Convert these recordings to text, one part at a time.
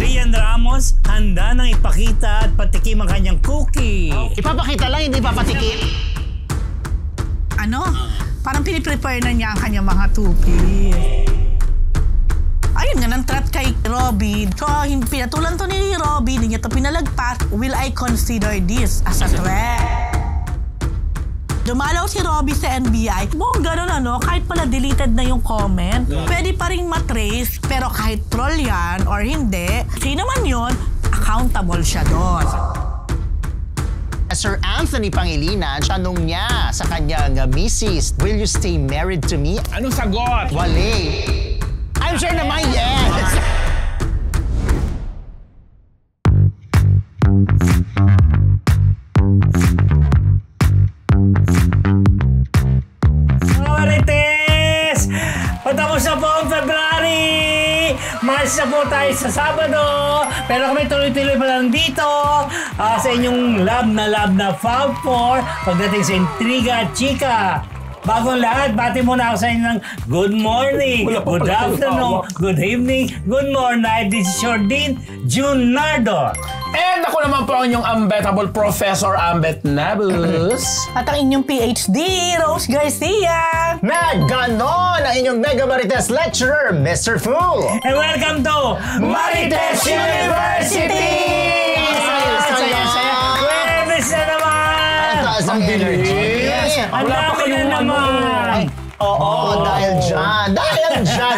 Rian Ramos, handa nang ipakita at patikim ang kanyang cookie. Ipapakita lang, hindi papatikim. Ano? Parang piniprepare na niya ang kanyang mga tupi. Ayun nga, ng threat kay Robby. So, pinatulan to ni Robby, hindi niya to pinalagpas. Will I consider this as a threat? Dumalaw si Robby sa NBI. Mukhang ganun kahit pala deleted na yung comment, pwede pa rin matrace, pero kahit troll yan or hindi, sino man yun, accountable siya doon. Sir Anthony Pangilinan, tanong niya sa kanyang misis, will you stay married to me? Anong sagot? Wale. I'm sure naman yes. Mga Marites! Patapos na po ang February! March na po tayo sa Sabado! Pero kami tuloy-tuloy pa lang dito sa inyong love na Fab 4 pagdating sa Intriga at Chika. Bagong lahat, bati muna ako sa inyo ng good morning, good afternoon, good evening, good morning. This is your Dean, June Nardo. And ako naman po ang inyong unbettable Professor Ambet Nabus. At ang inyong PhD, Rose Garcia. Na ganon ang inyong Mega Marites Lecturer, Mr. Fool. And welcome to Marites University! Saya. Webes na naman! Taas ang energy. Ang dami na naman! Oo, dahil dyan.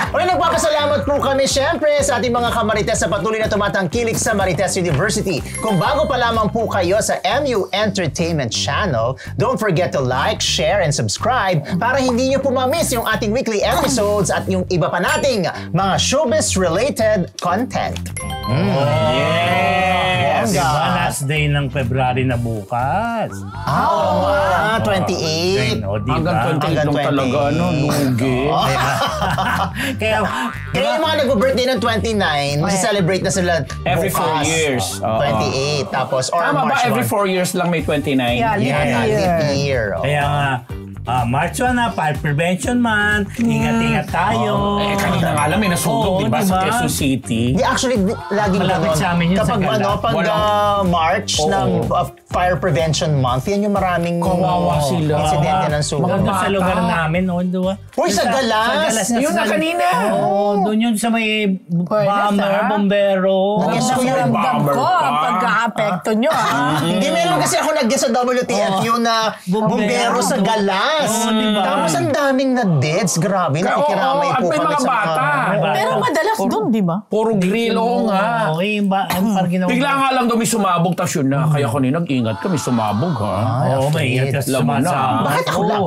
Ulit, nagpapasalamat po kami syempre sa ating mga kamarites sa patuloy na tumatangkilik sa Marites University. Kung bago pa lamang po kayo sa MU Entertainment Channel, don't forget to like, share, and subscribe para hindi nyo po ma-miss yung ating weekly episodes at yung iba pa nating mga showbiz-related content. Yes! Diba, last day ng February na bukas. Oo nga, 28. Hanggang 28 lang talaga, lugi. Kaya yung mga nag-birthday ng 29, celebrate na sila Every bukas. 4 years. 28. Tapos, or Tama March ba every 1. 4 years lang may 29? Yeah, Leap year. Kaya nga, March 1 na, Fire Prevention Month. Ingat-ingat tayo. Kanina nga lang may nasunog, diba, sa Quezon City? Di actually, laging Malapit sa amin yun sa kapag Gala. pag March ng Fire Prevention Month, yan yung maraming Kawawa sila. insidente ng sugat. Maganda sa lugar namin, doon. Uy, sa Galas! Yun na kanina. Doon yun sa may bomber, bombero. Yes, ko yun. Ramdam ko ang pagka-apekto nyo, Hindi, meron kasi ako nag-guest sa WTFU na bumbero sa Galas. Tapos ang daming na deads. Grabe, nakikiramay at po may kami mga sa bata. Pero madalas doon, di ba? Puro grill, oo nga. Okay, parang ginawa. Bigla nga lang daw may sumabog, tas yun na. Kaya kanina nag-ingat kami, sumabog ha. Oo, may ingat ka Alam mo na. sumasama. Bakit ako lang?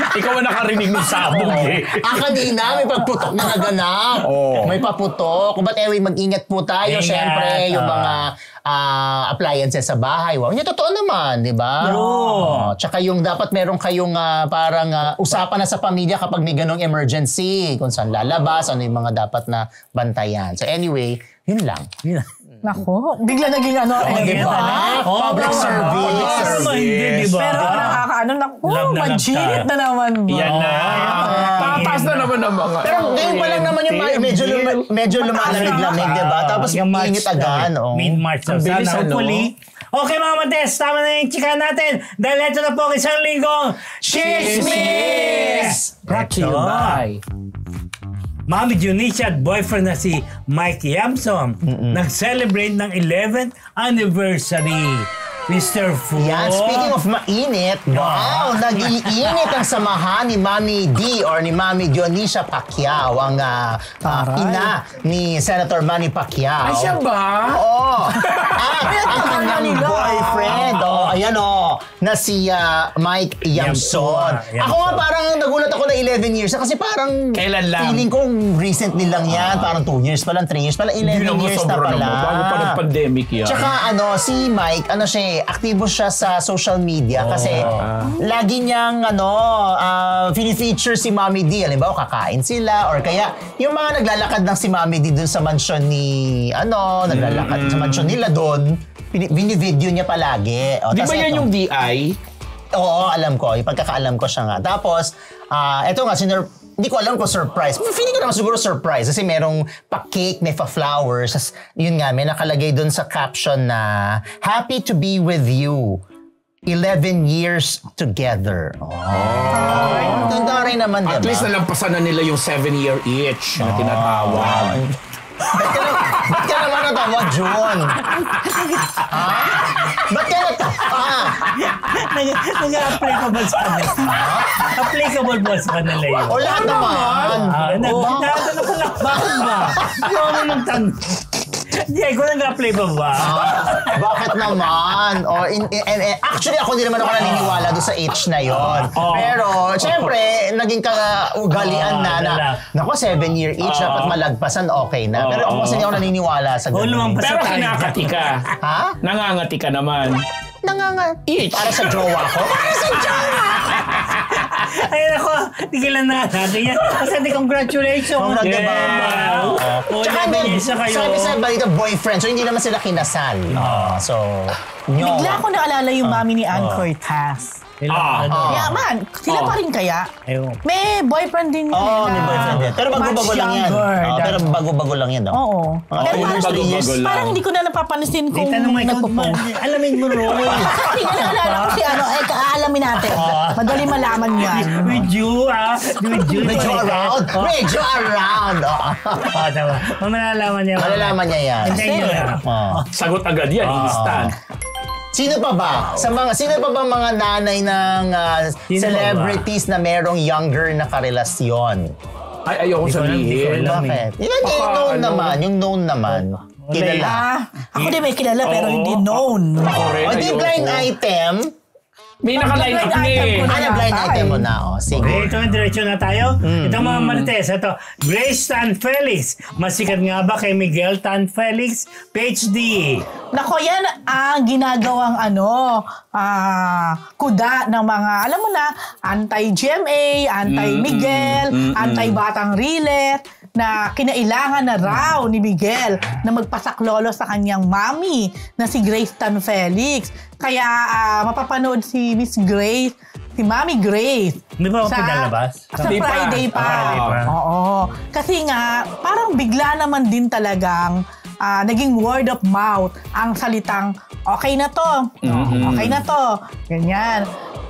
Ikaw ang nakarinig ng sabog eh. Kanina, may pagputok na naganap. May paputok. But anyway, mag-ingat po tayo. Ingat. Siyempre, yung mga appliances sa bahay. Wow, hindi totoo naman, di ba? True. Tsaka yung dapat meron kayong parang usapan na sa pamilya kapag may ganong emergency. Kung saan lalabas, ano yung mga dapat na bantayan. So anyway, yun lang. Nako, bigla naging Diba? Public service. Hindi, di ba? Pero naku, Love na love mag-chinit na naman. Yan na. Tataas na naman ang mga. Pero ngayon pa lang naman yung medyo lumalamig-lamig, di ba? Tapos init agad. Mid-March na. Ang bilis, Sana hopefully. Okay mga Marites, tama na yung chika natin. Dahil ito na po ang isang linggong Chismis! Brought to you by Mami Junicia at boyfriend na si Mike Yamson nag-celebrate ng 11th anniversary. Mr. Fu. Yan, speaking of mainit, wow, nag-iinit ang samahan ni Mami D or ni Mami Dionisia Pacquiao, ang ina ni Senator Manny Pacquiao. Ay, siya ba? Oo. Ang kanyang boyfriend, ayan na si Mike Yamson. Yamson. Ako nga parang nagulat ako na 11 years kasi parang Kailan lang? feeling ko recently lang yan, parang 2 years pa lang, 3 years pa lang, 11 years na pala. Bago pa ng pandemic yan. Tsaka si Mike, aktibo siya sa social media kasi lagi niyang fini-feature si Mami D. Halimbawa, kakain sila or kaya yung mga naglalakad ng si Mami D dun sa mansion ni naglalakad sa mansion nila dun, bini-video niya palagi. Di ba yan yung DI? Oo, alam ko. Yung pagkakaalam ko siya nga. Tapos, eto nga, hindi ko alam kung surprise. Feeling ko naman siguro surprise kasi merong pa-cake, may pa-flowers. Tas, yun nga, may nakalagay dun sa caption na, happy to be with you. 11 years together. Ganda rin naman, At least nalampasan na nila yung 7-year itch na tinatawag. Ba't ka naman natawa, June? Ha? Ba't ka natawa? Nag-applicable sa kanila. Applicable ba sa kanila yun? O lahat naman. Nagtatanong ko lang, bakit ba? Ayaw mo magtanong. Diego, nag-apply ba? Bakit naman? Actually, ako din naman ako naniniwala doon sa age na yon. Pero, syempre, naging kaugalian na, naku, 7-year age, dapat malagpasan, okay na. Pero ako kasi hindi ako naniniwala sa ganun. Pero kinakati ka. Ha? Nangangati ka naman. Itch. Para sa jowa ko? Para sa jowa! Ay, ako, tigilan na natin yan. Kasi congratulations. Tsaka sabi sa balita, boyfriend. So, hindi naman sila kinasal. So, Bigla ko naalala yung mami ni Ann Cortez. Man, sila pa rin kaya? May boyfriend din yun. May boyfriend din. Pero bago-bago lang yan. Pero bago-bago lang yan. Oo. Pero parang hindi ko na napapansin kung nagpo-post. Alamin mo, Roy. Hindi ko naalala ko si aalamin natin. Madali malaman yan. With you, Medyo around. Medyo around. Tama. Malalaman niya. Malalaman niya yan. Sagot agad yan, instant. Sino pa ba? Sino pa ba mga nanay ng celebrities na merong younger na karelasyon? Ay, ayoko sabihin. Bakit? Yung known naman. Kilala. Ako din may kilala pero hindi known. O di blind item. May naka-line up ni. Blind item mo na. Sige. Okay, ito diretso na tayo. Ito mga Marites. Ito, Grace Tan Felix. Masikat nga ba kay Miguel Tan Felix? PhD. Nako, yan ang ginagawang kuda ng mga, alam mo na, anti-GMA, anti-Miguel, anti-Batang Rilet, na kinailangan na raw ni Miguel na magpasaklolo sa kanyang mami na si Grace Tan Felix. Kaya mapapanood si Miss Grace, si Mami Grace. Hindi ba pinalabas? Sa Friday pa. Oo. Kasi nga, parang bigla naman din talagang naging word of mouth ang salitang, okay na to. Okay na to. Ganyan.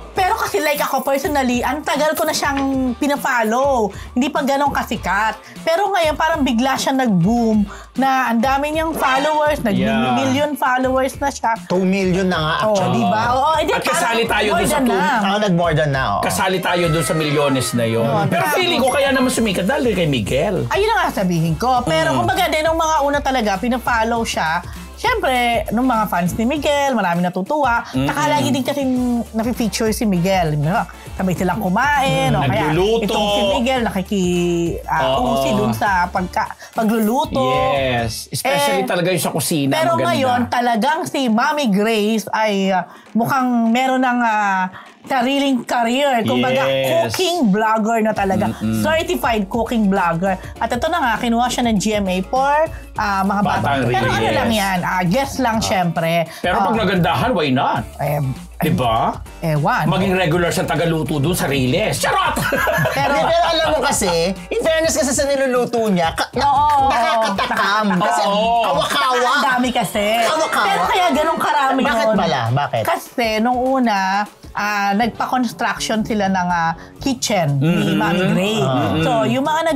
Pero kasi like ako personally, ang tagal ko na siyang pina-follow. Hindi pa ganun kasikat. Pero ngayon parang bigla siya nag-boom na ang dami niyang followers, nag-million followers na siya. 2 million na nga actually. Diba? At kasali tayo doon sa nag-more than na. Kasali tayo doon sa milyones na yun. Pero feeling ko kaya naman sumikat dahil kay Miguel. Ayun na nga sabihin ko. Pero kumbaga din, nung mga una talaga, pina-follow siya. Siyempre, nung mga fans ni Miguel, marami natutuwa. Saka lagi din kasi napi-feature si Miguel. Sabay silang kumain. Nagluluto. Kaya itong si Miguel nakiki-usi dun sa pagluluto. Yes. Especially talaga yung sa kusina. Pero maganda. ngayon, talagang si Mami Grace ay mukhang meron ng sariling career. Kumbaga, cooking vlogger na talaga. Certified cooking vlogger. At ito na nga, kinuha siya ng GMA for mga batang. Pero ano lang yan, guest lang syempre. Pero pag nagandahan, why not? Diba? Ewan. Maging regular sa tagaluto dun sa Riles. Charot! Pero alam mo kasi, in fairness kasi sa niluluto niya, nakakatakam. Kasi kawa-kawa. Ang dami kasi. Kawa-kawa. Pero kaya ganun karami Bakit yun. pala? Bakit? Kasi nung una, nagpa-construction sila ng kitchen ni Mami Gray. So, yung mga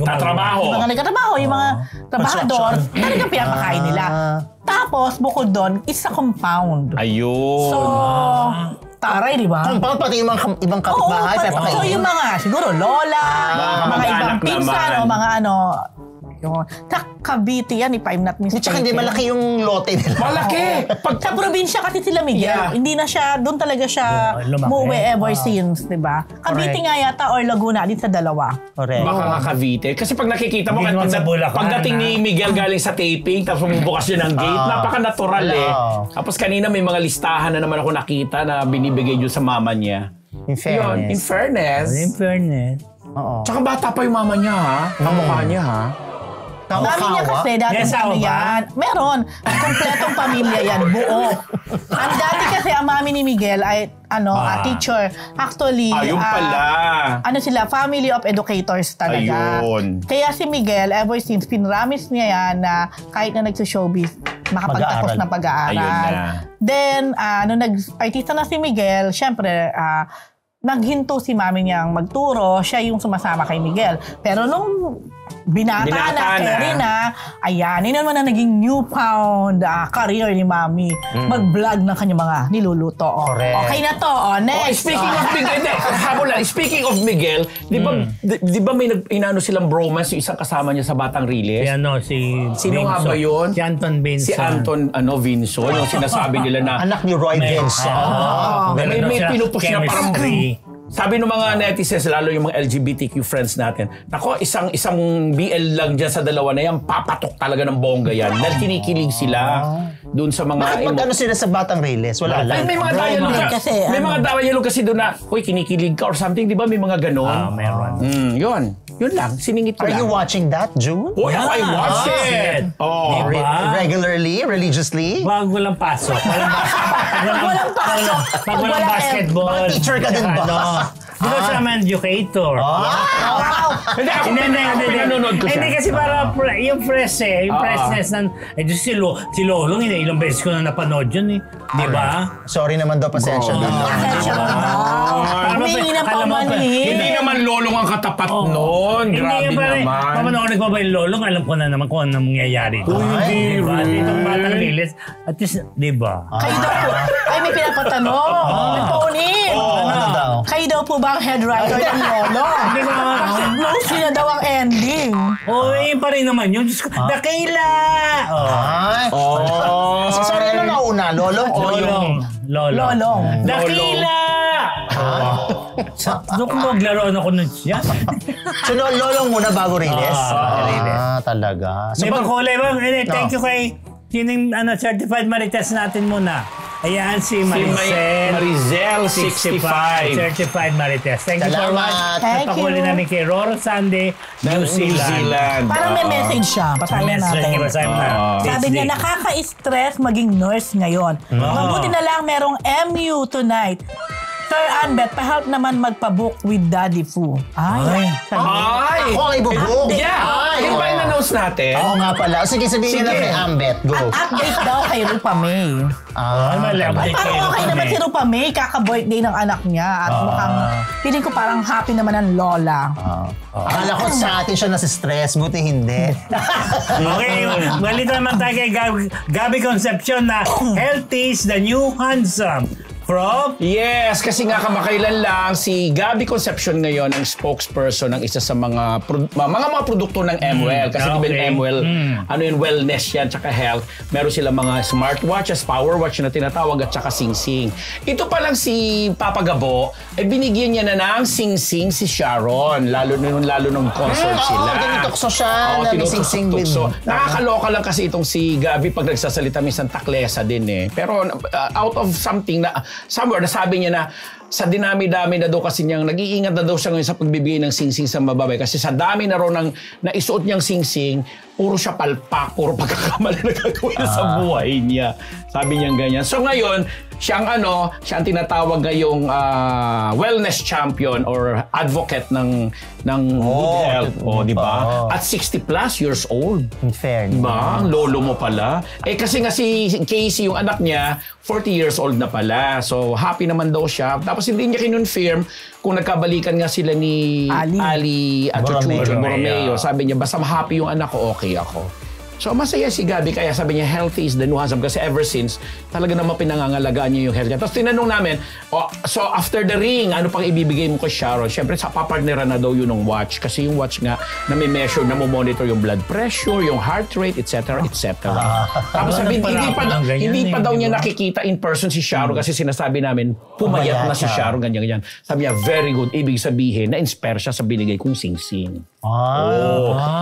tatrabaho. Yung mga nagtatrabaho, yung mga trabahador, talagang pinapakain nila. Tapos, bukod doon, isa compound. Ayun. So, taray, di ba? Compound pati yung mga ibang kapitbahay, papakainin. So, yung mga, siguro, lola, mga ibang pinsan, o mga Cavite yan, if I'm not mistaken. Tsaka hindi malaki yung lote nila. Malaki! Sa probinsya kasi sila Miguel, hindi na siya, doon talaga siya umuwi ever since, di ba? Cavite nga yata or Laguna, din sa dalawa. Correct. Baka nga Cavite. Kasi pag nakikita mo, pagdating ni Miguel galing sa taping, tapos bumubukas yun ng gate, napaka-natural Tapos kanina may mga listahan na naman ako nakita na binibigay yun sa mama niya. In fairness. In fairness. In fairness. Oo. Tsaka bata pa yung mama niya, ha? Kamukha niya, ha? Mami niya kasi dati Yes, ano ba? yan. Meron. Kompletong pamilya yan. Buo. Ang dati kasi ang mami ni Miguel ay teacher. Actually, Ayun pala. Sila, family of educators talaga. Ayun. Kaya si Miguel, ever since, pinramis niya yan na kahit na nagsa-showbiz, makapagtapos Mag-aaral. ng pag-aaral. Ayun na. Then, nung nag-artista na si Miguel, syempre, naghinto si mami niyang magturo, siya yung sumasama kay Miguel. Pero nung binata na, carry na, ayan, yun naman na naging newfound career ni mami. Mag-vlog ng kanyang mga niluluto. Correct. Okay na to. Next. Speaking of Miguel, speaking of Miguel, di ba may inano silang bromance yung isang kasama niya sa Batang Riles? Si Sino nga Vinson. ba yun? Si Anton Vinson. Si Anton Vinson, yung sinasabi nila na Anak ni Roy Vinson. may pinupush na parang chemistry. sabi ng mga netizens, lalo yung mga LGBTQ friends natin, nako, isang BL lang dyan sa dalawa na yan, papatok talaga ng bongga yan. Dahil kinikilig sila doon sa mga... Bakit sila sa Batang Riles? Wala lang. May mga dialogue kasi, may mga dialogue kasi doon na, uy, kinikilig ka or something, di ba? May mga ganon. Meron. Yun lang, siningit ko Are lang. you watching that, June? Oh, I watched it! Oh. Diba? Regularly? Religiously? Wag walang pasok. Walang pasok. Pag walang basketball. Baka teacher ka din ba? Di ba siya naman educator? Hindi, ako pinanonood ko siya. Hindi kasi para yung fresh yung freshness ng si Lolong, ilang beses ko na napanood yun eh. Di ba? Sorry naman daw, pasensya na. Humingi na paumanhin. Hindi naman Lolong ang katapat noon. Grabe naman. Mamanood ko ba yung Lolong, alam ko na naman kung ano mangyayari. Hindi Diba? rin. Itong Batang Riles, at least, di ba? Kayo daw po. Ay, may pinapatanong. Nagpaunin. Ano daw? Kayo daw po ba ang head writer ng Lolo? Hindi ko Kasi close na daw ang ending. yun pa rin naman yun. Diyos ko, Dakila! Ay. So, sorry, ano nauna? Lolong o yung... Lolong. Dakila! Doon ko maglaro ako nun siya. So, Lolong muna bago Riles? Riles. Talaga. So, May kulay ba? Thank you kay yung certified marites natin muna. Ayan si Marizel 65. Certified marites. Thank you so Salamat. much. Thank Napakuli you. namin kay Roro Sande, New Zealand. Parang may message siya. Basahin natin. Sabi niya, nakaka-stress maging nurse ngayon. Mabuti na lang merong MU tonight. Sir Anbet, pa-help naman magpa-book with Daddy Fu. Ay. Ay! ako ang ibubuk. Yeah! Yung ba in-announce natin? Oo nga pala. Sige, sabihin nila kay Ambet. Go. At update daw kay Rupa May. Parang okay naman si Rupa May, kaka-birthday ng anak niya. At mukhang, feeling ko parang happy naman ang lola. Akala ko sa atin siya nasi-stress. Buti hindi. Okay, malito naman tayo kay Gabby Concepcion na healthy is the new handsome. From? Yes, kasi nga kamakailan lang si Gabby Concepcion ngayon ang spokesperson ng isa sa mga produkto ng MWell. Kasi diba yung MWell, ano yung wellness yan, tsaka health. Meron sila mga smartwatches, power watch na tinatawag at tsaka sing-sing. Ito pa lang si Papa Gabo, binigyan niya na ng sing-sing si Sharon, lalo nung concert sila. Tinutukso siya na may sing-sing with... Nakakaloka lang kasi itong si Gabby pag nagsasalita, minsan taklesa din eh. Pero out of something na somewhere, nasabi niya na sa dinami-dami na daw kasi niyang nag-iingat na daw siya ngayon sa pagbibigay ng sing-sing sa mababay. Kasi sa dami na raw ng naisuot niyang sing-sing, puro siya palpak, puro pagkakamali na gagawin sa buhay niya. Sabi niya ganyan. So ngayon, siya ang tinatawag ngayong wellness champion or advocate ng good health. Di ba? At 60 plus years old. In fairness. Diba? Ang lolo mo pala. Kasi nga si Casey, yung anak niya, 40 years old na pala. So, happy naman daw siya. Tapos hindi niya kinonfirm kung nagkabalikan nga sila ni Ali at Borromeo. Sabi niya, basta happy yung anak ko, okay ako. So, masaya si Gabby. Kaya sabi niya, healthy is the new handsome. Kasi ever since, talaga naman pinangangalagaan niya yung health niya. Tapos tinanong namin, so after the ring, ano pang ibibigay mo kay Sharon? Siyempre, sa papartneran na daw yun ng watch. Kasi yung watch nga, na may measure, na monitor yung blood pressure, yung heart rate, etc. etc. Tapos sabi, hindi pa daw niya nakikita in person si Sharon kasi sinasabi namin, pumayat na si Sharon, ganyan-ganyan. Sabi niya, very good. Ibig sabihin, na-inspire siya sa binigay kong sing-sing.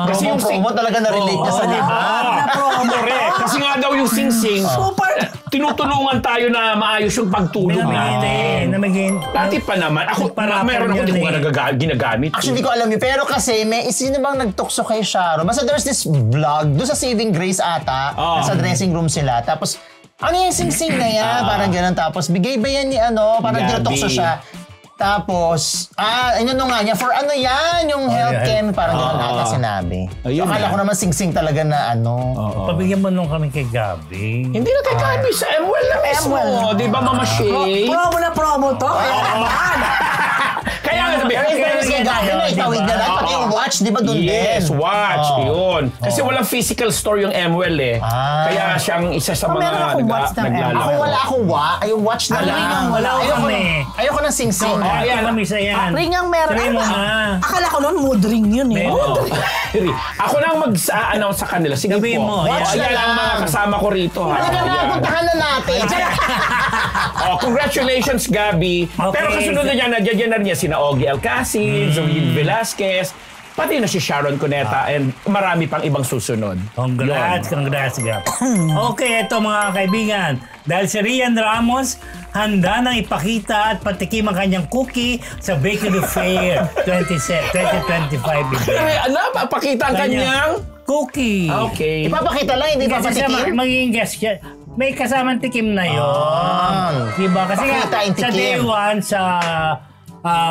Kasi yung promo talaga na-relate niya sa liba. Correct. Kasi nga daw yung sing-sing, tinutulungan tayo na maayos yung pagtulog natin. Dati pa naman, ako, meron ako di ko ginagamit. Actually, hindi ko alam yun. Pero kasi, sino bang nagtukso kay Sharon? Basta there's this vlog, doon sa Saving Grace ata, sa dressing room sila. Tapos, ano yung sing-sing na yan? Parang gano'n. Tapos, bigay ba yan ni parang tinutukso siya. Tapos, ano nga niya, for ano yan, yung health chem, parang gano'n ata sinabi. So, akala ko naman sing-sing talaga na Pabigyan mo nung kami kay Gabi. Hindi na kay Gabi, sa MWell na mismo. Di ba, Mama Shay? Promo na promo to. Kaya nga sabi, kay Gabi na itawid na lang. Pati yung watch, di ba doon din? Yes, watch, yun. Kasi walang physical store yung MWell eh. Kaya siyang isa sa mga naglalaro. Ako wala akong yung watch na lang. Wala ko kami. Ayoko ng sing-sing. Ayan, alam isa yan. Ring ang meron. Try mo na. Akala ko noon mood ring yun eh. Ako na ang mag-announce sa kanila. Sige po. Watch na Ayan ang mga lang. kasama ko rito. Halika na, puntahan na natin. Congratulations, Gabi. Pero kasunod na niya, nandiyan na niya sina Ogie Alcacid, Zoe Velasquez, pati na si Sharon Cuneta, and marami pang ibang susunod. Congrats, Gab. Okay, eto mga kaibigan. Dahil si Rian Ramos, handa nang ipakita at patikim ang kanyang cookie sa Bakery Fair 2025 event. Pakita ang kanyang cookie. Okay. Ipapakita lang, hindi Kasi siya papatikim. magiging guest siya. May kasamang tikim na yun. Diba? Kasi nga, Pakita yung sa day tikim. 1 sa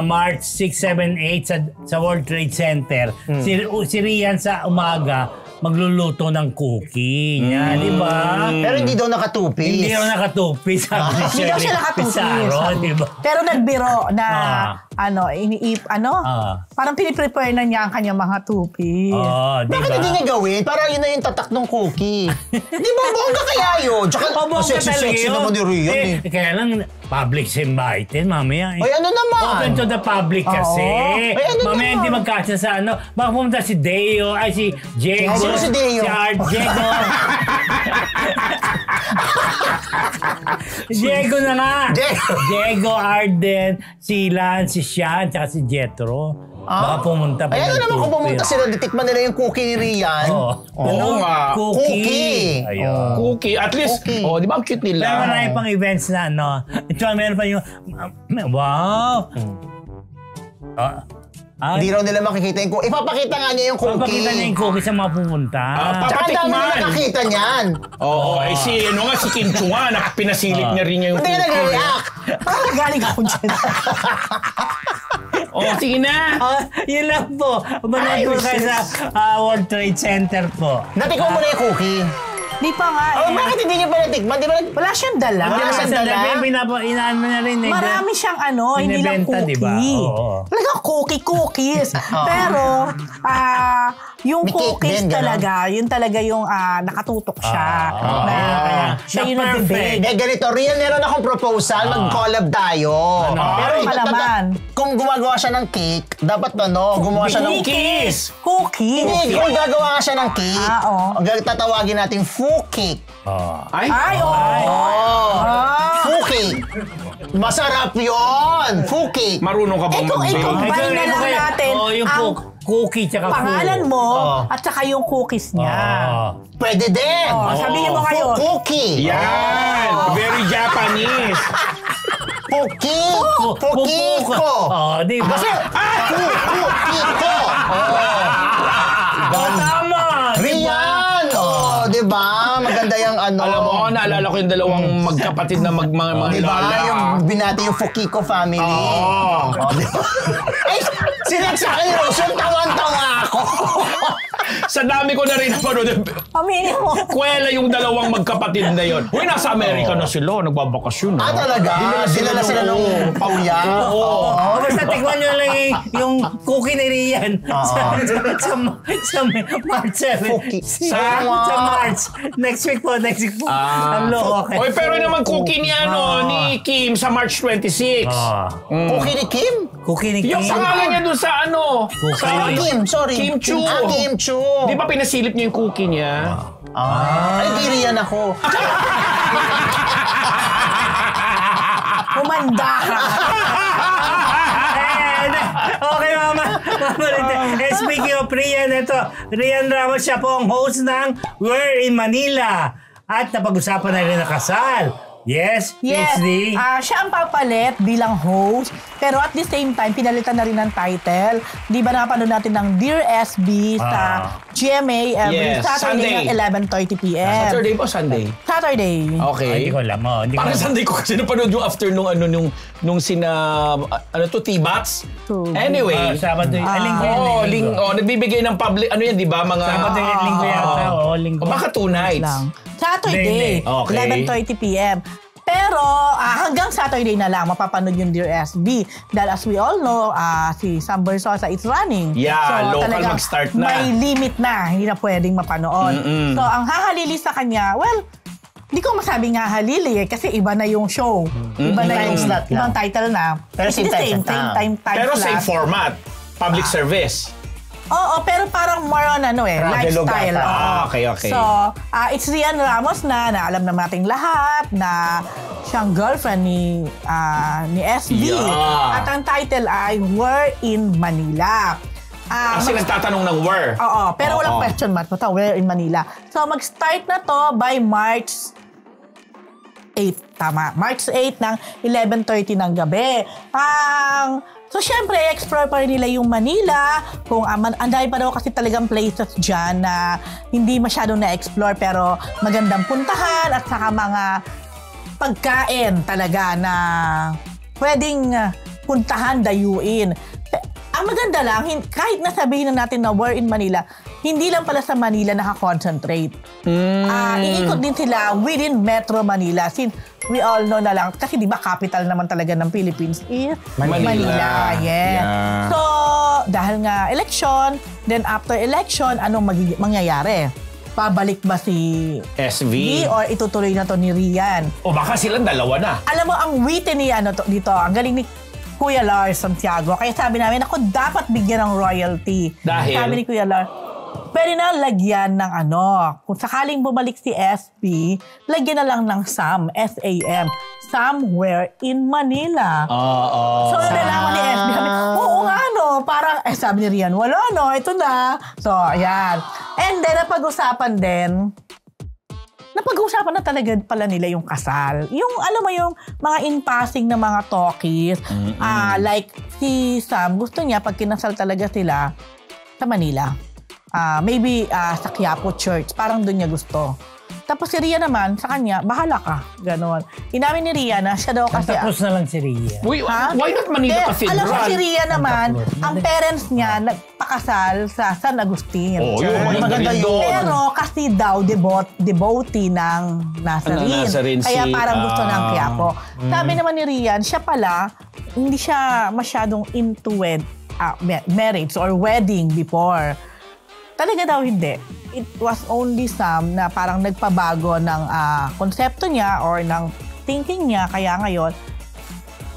March 6, 7, 8 sa World Trade Center, si Rian sa umaga magluluto ng cookie niya, di ba? Pero hindi daw nakatupi. Hindi daw nakatupi, sabi ni Hindi daw siya nakatupi. Pizarro, di ba? Pero nagbiro na, parang piniprepare na niya ang kanyang mga tupi. Oh, di Bakit ba? hindi niya gawin? Para yun na yung tatak ng cookie. Di ba bongga kaya yun? Tsaka, sexy naman ni Rian eh. Kaya lang, public invited, mamaya. Ay, ano naman? Open to the public kasi. Ay, ano Mamaya naman? hindi magkasya sa baka pumunta si Deo, si Diego. Sino si Deo? Diego. Diego na nga. Diego Arden, si Lance, si Sean, tsaka si Jethro. Baka pumunta pa. Ay, ano naman kung pumunta sila, titikman nila yung cookie ni Rian. Oo nga. Cookie. Ayun. Cookie. At least, di ba ang cute nila? Pero marami pang events na, Ito, meron pa yung, wow! Hindi raw nila makikita yung cookie. Ipapakita nga niya yung cookie. Papakita niya yung cookie sa mga pumunta. Tsaka ang dami na Papatikman. nakakita niyan. Oo, si Kim Chu nga, pinasilip niya rin niya yung Hindi ka cookie. nag-react. Parang galing ako dyan. Sige na. Yun lang po. Manood po kayo sa World Trade Center po. Natikman mo na yung cookie. Di pa nga. Bakit hindi niya pa natikman? Di ba? Wala siyang dala. Wala siyang dala. Inaan mo na rin. Marami siyang hindi lang Binibenta, cookie. diba? Oo. Talagang cookies. Pero, yung May cake cookies din, gano'n? talaga, yun talaga yung nakatutok siya. Kaya siya yung nag-debate. Hindi, ganito. Rian, meron akong proposal. Mag-collab tayo. Pero Ano pa naman? kung gumagawa siya ng cake, dapat gumawa siya ng Cookies. Cookies. Hindi, kung gagawa siya ng cake, oo. tatawagin natin foo cake. Ay, oo. Foo cake. Masarap yun. Foo cake. Marunong ka bang Kung mag-bake? combine na lang natin yung ang cookie tsaka pangalan mo at saka yung cookies niya. Pwede din. Sabihin mo ngayon. Foo cookie. Yan. Very Japanese. Cookie. Cookie ko. Di ba? Cookie ko. Tama! Rian. Di ba? Maganda yung Alam mo, naalala ko yung dalawang magkapatid na mga Di ba? lala. Yung binati yung Fukiko family. Ay, sinag sa akin, Rosun, tawan-tawa ako. Sa dami ko na rin napanood. Aminin mo. Kwela yung dalawang magkapatid na yon. Uy, nasa Amerika na sila. Nagbabakasyon. Talaga? Dinala sila nung pauya? Oo. Basta tikman nyo lang yung cookie ni Rian sa March 7. Cookie. Sa March. Next week po. Ang loko. Oy, pero naman cookie ni ni Kim sa March 26. Cookie ni Kim? Cookie ni Kim. Yung pangalan niya dun sa Sa Kim, sorry. Kim Chu. Kim Chu. Di ba pinasilip niyo yung cookie niya? Ay, di Rian ako. Umanda ka. Okay, Mama Rite. Speaking of Rian, ito. Rian Ramos, siya po ang host ng We're in Manila. At napag-usapan na rin na kasal. Yes, HD. Siya ang papalit bilang host. Pero at the same time, pinalitan na rin ng title. Di ba napanood natin ng Dear SB sa GMA every Saturday at 11:30 p.m. Saturday ba o Sunday? Saturday. Okay. Hindi ko alam. Parang Sunday ko kasi napanood yung after nung sina, T-Bats? Anyway. Sabado yun. Nagbibigay ng public, di ba? Mga... Sabado yung linggo yata. Linggo. Baka 2 nights. Saturday, Okay. 11:30 p.m. Pero hanggang Saturday na lang mapapanood yung Dear SB. Dahil as we all know, si Sam Bersosa is running. Yeah, local talagang mag-start na. May limit na, hindi na pwedeng mapanood. So ang hahalili sa kanya, well, hindi ko masabing hahalili kasi iba na yung show. Iba na yung slot lang. ibang title na. Pero It's same the time time Pero slot. same format. Public service. Oo, pero parang more on lifestyle. Okay. So, it's Rian Ramos na alam na nating lahat na siyang girlfriend ni SB. Yeah. At ang title ay We're in Manila. Kasi nagtatanong ng where. Oo, pero walang question mark. Basta We're in Manila. So, mag-start na to by March 8. Tama. March 8 ng 11:30 ng gabi. So, syempre, explore pa rin nila yung Manila. Kung anday pa daw kasi talagang places dyan na hindi masyadong na-explore pero magandang puntahan at saka mga pagkain talaga na pwedeng puntahan, dayuin. Ang maganda lang, kahit nasabihin na natin na we're in Manila, hindi lang pala sa Manila nakakonsentrate. Iikot din sila within Metro Manila. Since we all know na lang, kasi di ba capital naman talaga ng Philippines is Manila. Yeah. So, dahil nga election, then after election, anong mangyayari? Pabalik ba si SB? or itutuloy na to ni Rian? O baka silang dalawa na. Alam mo, ang witty ni dito, ang galing ni Kuya Lars Santiago. Kaya sabi namin, ako dapat bigyan ng royalty. Dahil? Sabi ni Kuya Lars, pwede na lagyan ng kung sakaling bumalik si SB, lagyan na lang ng SAM, S-A-M, Somewhere in Manila. So, nalaman ni SB, oo nga parang, sabi ni Rian, wala ito na. So, ayan. And then, napag-usapan na talaga pala nila yung kasal. Yung, alam mo yung mga in-passing na mga talkies. Like, si Sam, gusto niya pag kinasal talaga sila sa Manila. Maybe sa Quiapo Church. Parang doon niya gusto. Tapos si Rian naman, sa kanya, bahala ka. Ganon. Inamin ni Rian na siya daw kasi... Tapos na lang si Rian. Why not Manila Cathedral? Alam mo si Rian naman, ang parents niya nagpakasal sa San Agustin. Maganda yun. Pero kasi daw, devotee ng Nazarene. Kaya parang gusto ng Quiapo. Sabi naman ni Rian, siya pala, hindi siya masyadong into marriage or wedding before. Talaga daw hindi. It was only Sam na parang nagpabago ng konsepto niya or ng thinking niya. Kaya ngayon,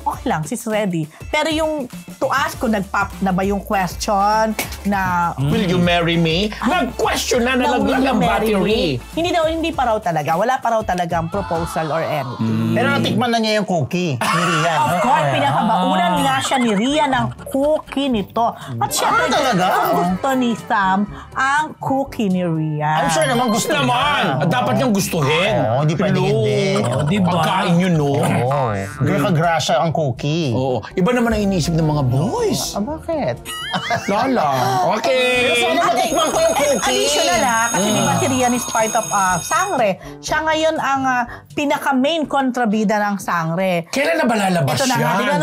okay lang, she's ready. Pero yung to ask kung nag-pop na ba yung question na... Will you marry me? Nag-question na nalaglag ang battery. Hindi pa raw talaga. Wala pa raw talagang proposal or anything. Pero natikman na niya yung cookie ni Rian. Of course, pinakabaunan nga siya ni Rian ng cookie nito. At syempre, talaga? ang gusto ni Sam, ang cookie ni Rian. I'm sure naman gusto Naman! At dapat niyang gustuhin. Hindi pwede hindi. Di ba? Pagkain yun, no? Grasya ang cookie. Oo. Iba naman ang inisip ng mga boys. Bakit? Lala. Okay. Sana natikman ko yung cookie. Additional kasi di ba si Rian is part of Sangre. Siya ngayon ang pinaka-main kontrabida ng Sangre. Kailan na ba lalabas Ito na nga, yan?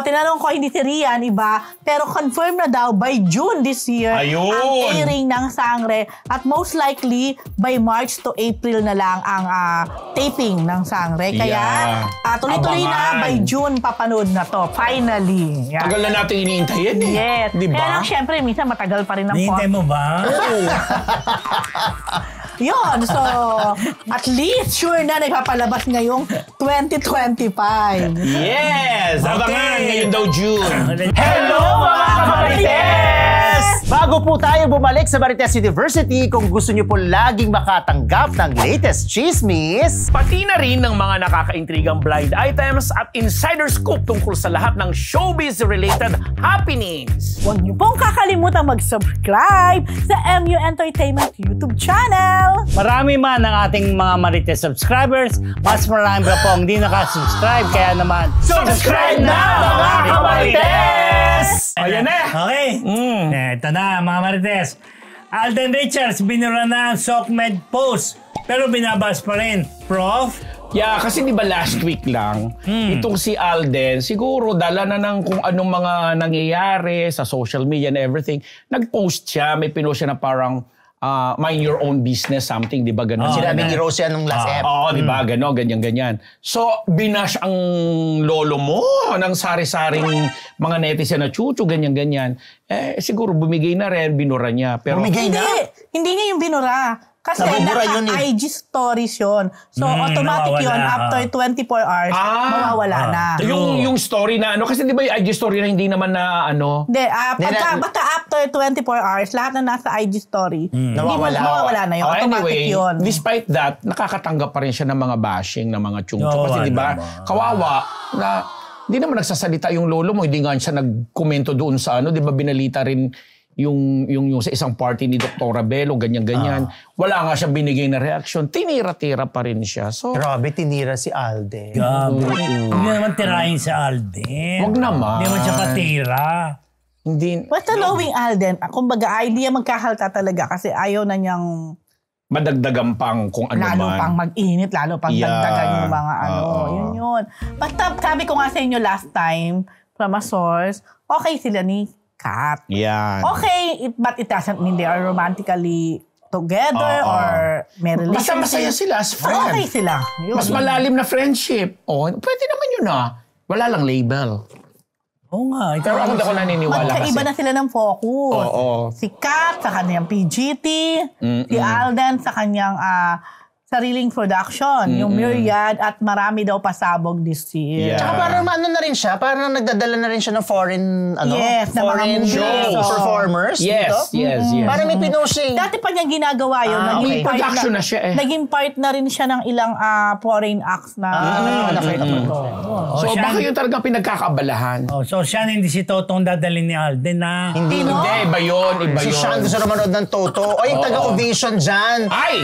tinanong ko, hindi si Rian, iba, pero confirm na daw by June this year Ayun. ang airing ng Sangre at most likely by March to April na lang ang taping ng Sangre. Kaya tuloy-tuloy na Abangan. by June papanood na to. Finally. Yan. Tagal na natin iniintayin eh. Yes. Di ba? Kaya lang syempre, minsan matagal pa rin ang Nihintay mo ba? Yun, so at least sure na nagpapalabas ngayong 2025. Yes! Abangan Okay. ngayon daw June. Hello mga Kamarites! Bago po tayo bumalik sa Marites University, kung gusto niyo po laging makatanggap ng latest chismis, Pati na rin ng mga nakakaintrigang blind items at insider scoop tungkol sa lahat ng showbiz-related happenings. Huwag niyo pong kakalimutan mag-subscribe sa MU Entertainment YouTube channel. Marami man ang ating mga Marites subscribers, mas marami pa po ang hindi nakasubscribe. Kaya naman, Subscribe na, mga Kamarites! Ayan na! Okay. Ito na, mga Marites. Alden Richards, binura na ang SOCMED post. Pero binabas pa rin. Prof? Yeah, kasi di ba last week lang, itong si Alden, siguro dala na ng kung anong mga nangyayari sa social media and everything. Nag-post siya, may pinost siya na parang mind your own business, something, di ba gano'n? Sinabi ni Rose yan nung last ep. Oo, di ba? Gano'n, ganyan. So, binash ang lolo mo ng sari-saring mga netizen na chuchu, ganyan. Siguro bumigay na rin, binura niya. Pero, Bumigay na? Hindi niya yung binura. Kasi Nabubura yun eh. IG stories yun. So, automatic yun. nawawala. After 24 hours, mawawala na. yung story na kasi di ba yung IG story na hindi naman na Hindi, basta after 24 hours, lahat na nasa IG story, hindi mawawala na yun. Automatic anyway, yun. despite that, nakakatanggap pa rin siya ng mga bashing, ng mga chungcho. Oo, Kasi di ba, kawawa na hindi naman nagsasalita yung lolo mo, hindi nga siya nagkomento doon sa di ba binalita rin yung sa isang party ni Dr. Bello, ganyan. Wala nga siya binigay na reaction. Tinira-tira pa rin siya. So, Grabe, tinira si Alden. Gabi. Hindi naman tirahin si Alden. Wag naman. Hindi naman siya patira. hindi... Basta knowing Alden, kumbaga, hindi niya magkahalta talaga kasi ayaw na niyang madagdagan pang kung ano lalo man. pang mag-init, lalo pang dagdagan yung mga yun. Basta sabi ko nga sa inyo last time, from a source, okay sila ni Kat. Yan. Okay, but it doesn't mean they are romantically together or may Basta relationship. masaya sila as friends. Okay sila. Yun. Mas malalim na friendship. Pwede naman yun Wala lang label. Oo nga. Pero ako naniniwala kasi. Magkaiba na sila ng focus. Oo. Si Kat sa kanyang PGT, si Alden sa kanyang sariling production, yung Myriad, at marami daw pasabog this year. Yeah. Tsaka parang na rin siya, parang nagdadala na rin siya ng foreign, Yes, na mga foreign movies. performers. Yes, dito. yes. Parang may pinost siya. Dati pa niya ginagawa yun. Naging okay. part Production na siya Naging part na rin siya ng ilang foreign acts na nakita ko to. So siya- baka yun talagang pinagkakaabalahan. So siya hindi si Totong dadalhin ni Alden na. Hindi. Sino? Hindi, iba yun. Si Sean gusto na manood ng Toto. O yung taga-Ovation dyan. Ay!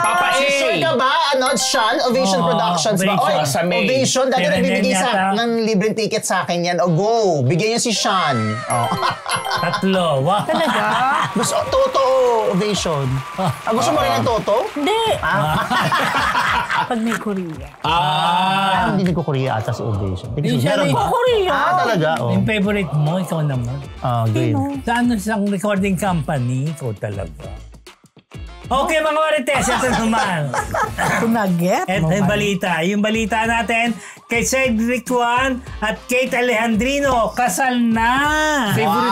Papa A! Sure ka ba? Sean? Ovation Productions ba? Ovation. Oy, Sa May. Ovation. Dati Kailan nagbibigay yan yata? ng libreng ticket sa akin yan. O go. Bigyan niyo si Sean. Tatlo. Wow. Talaga? Gusto, Toto Ovation. Gusto mo rin ng Toto? Hindi. Pag may Korea. Hindi ko Korea ata si Ovation. Hindi siya rin. Korea. Talaga? Oh. Yung favorite mo, ikaw naman. Great. Sa isang recording company, ikaw talaga. Okay mga Marites, ito naman. Kunaget. Ito yung balita. Yung balita natin, kay Cedric Juan at Kate Alejandrino, kasal na. Favorite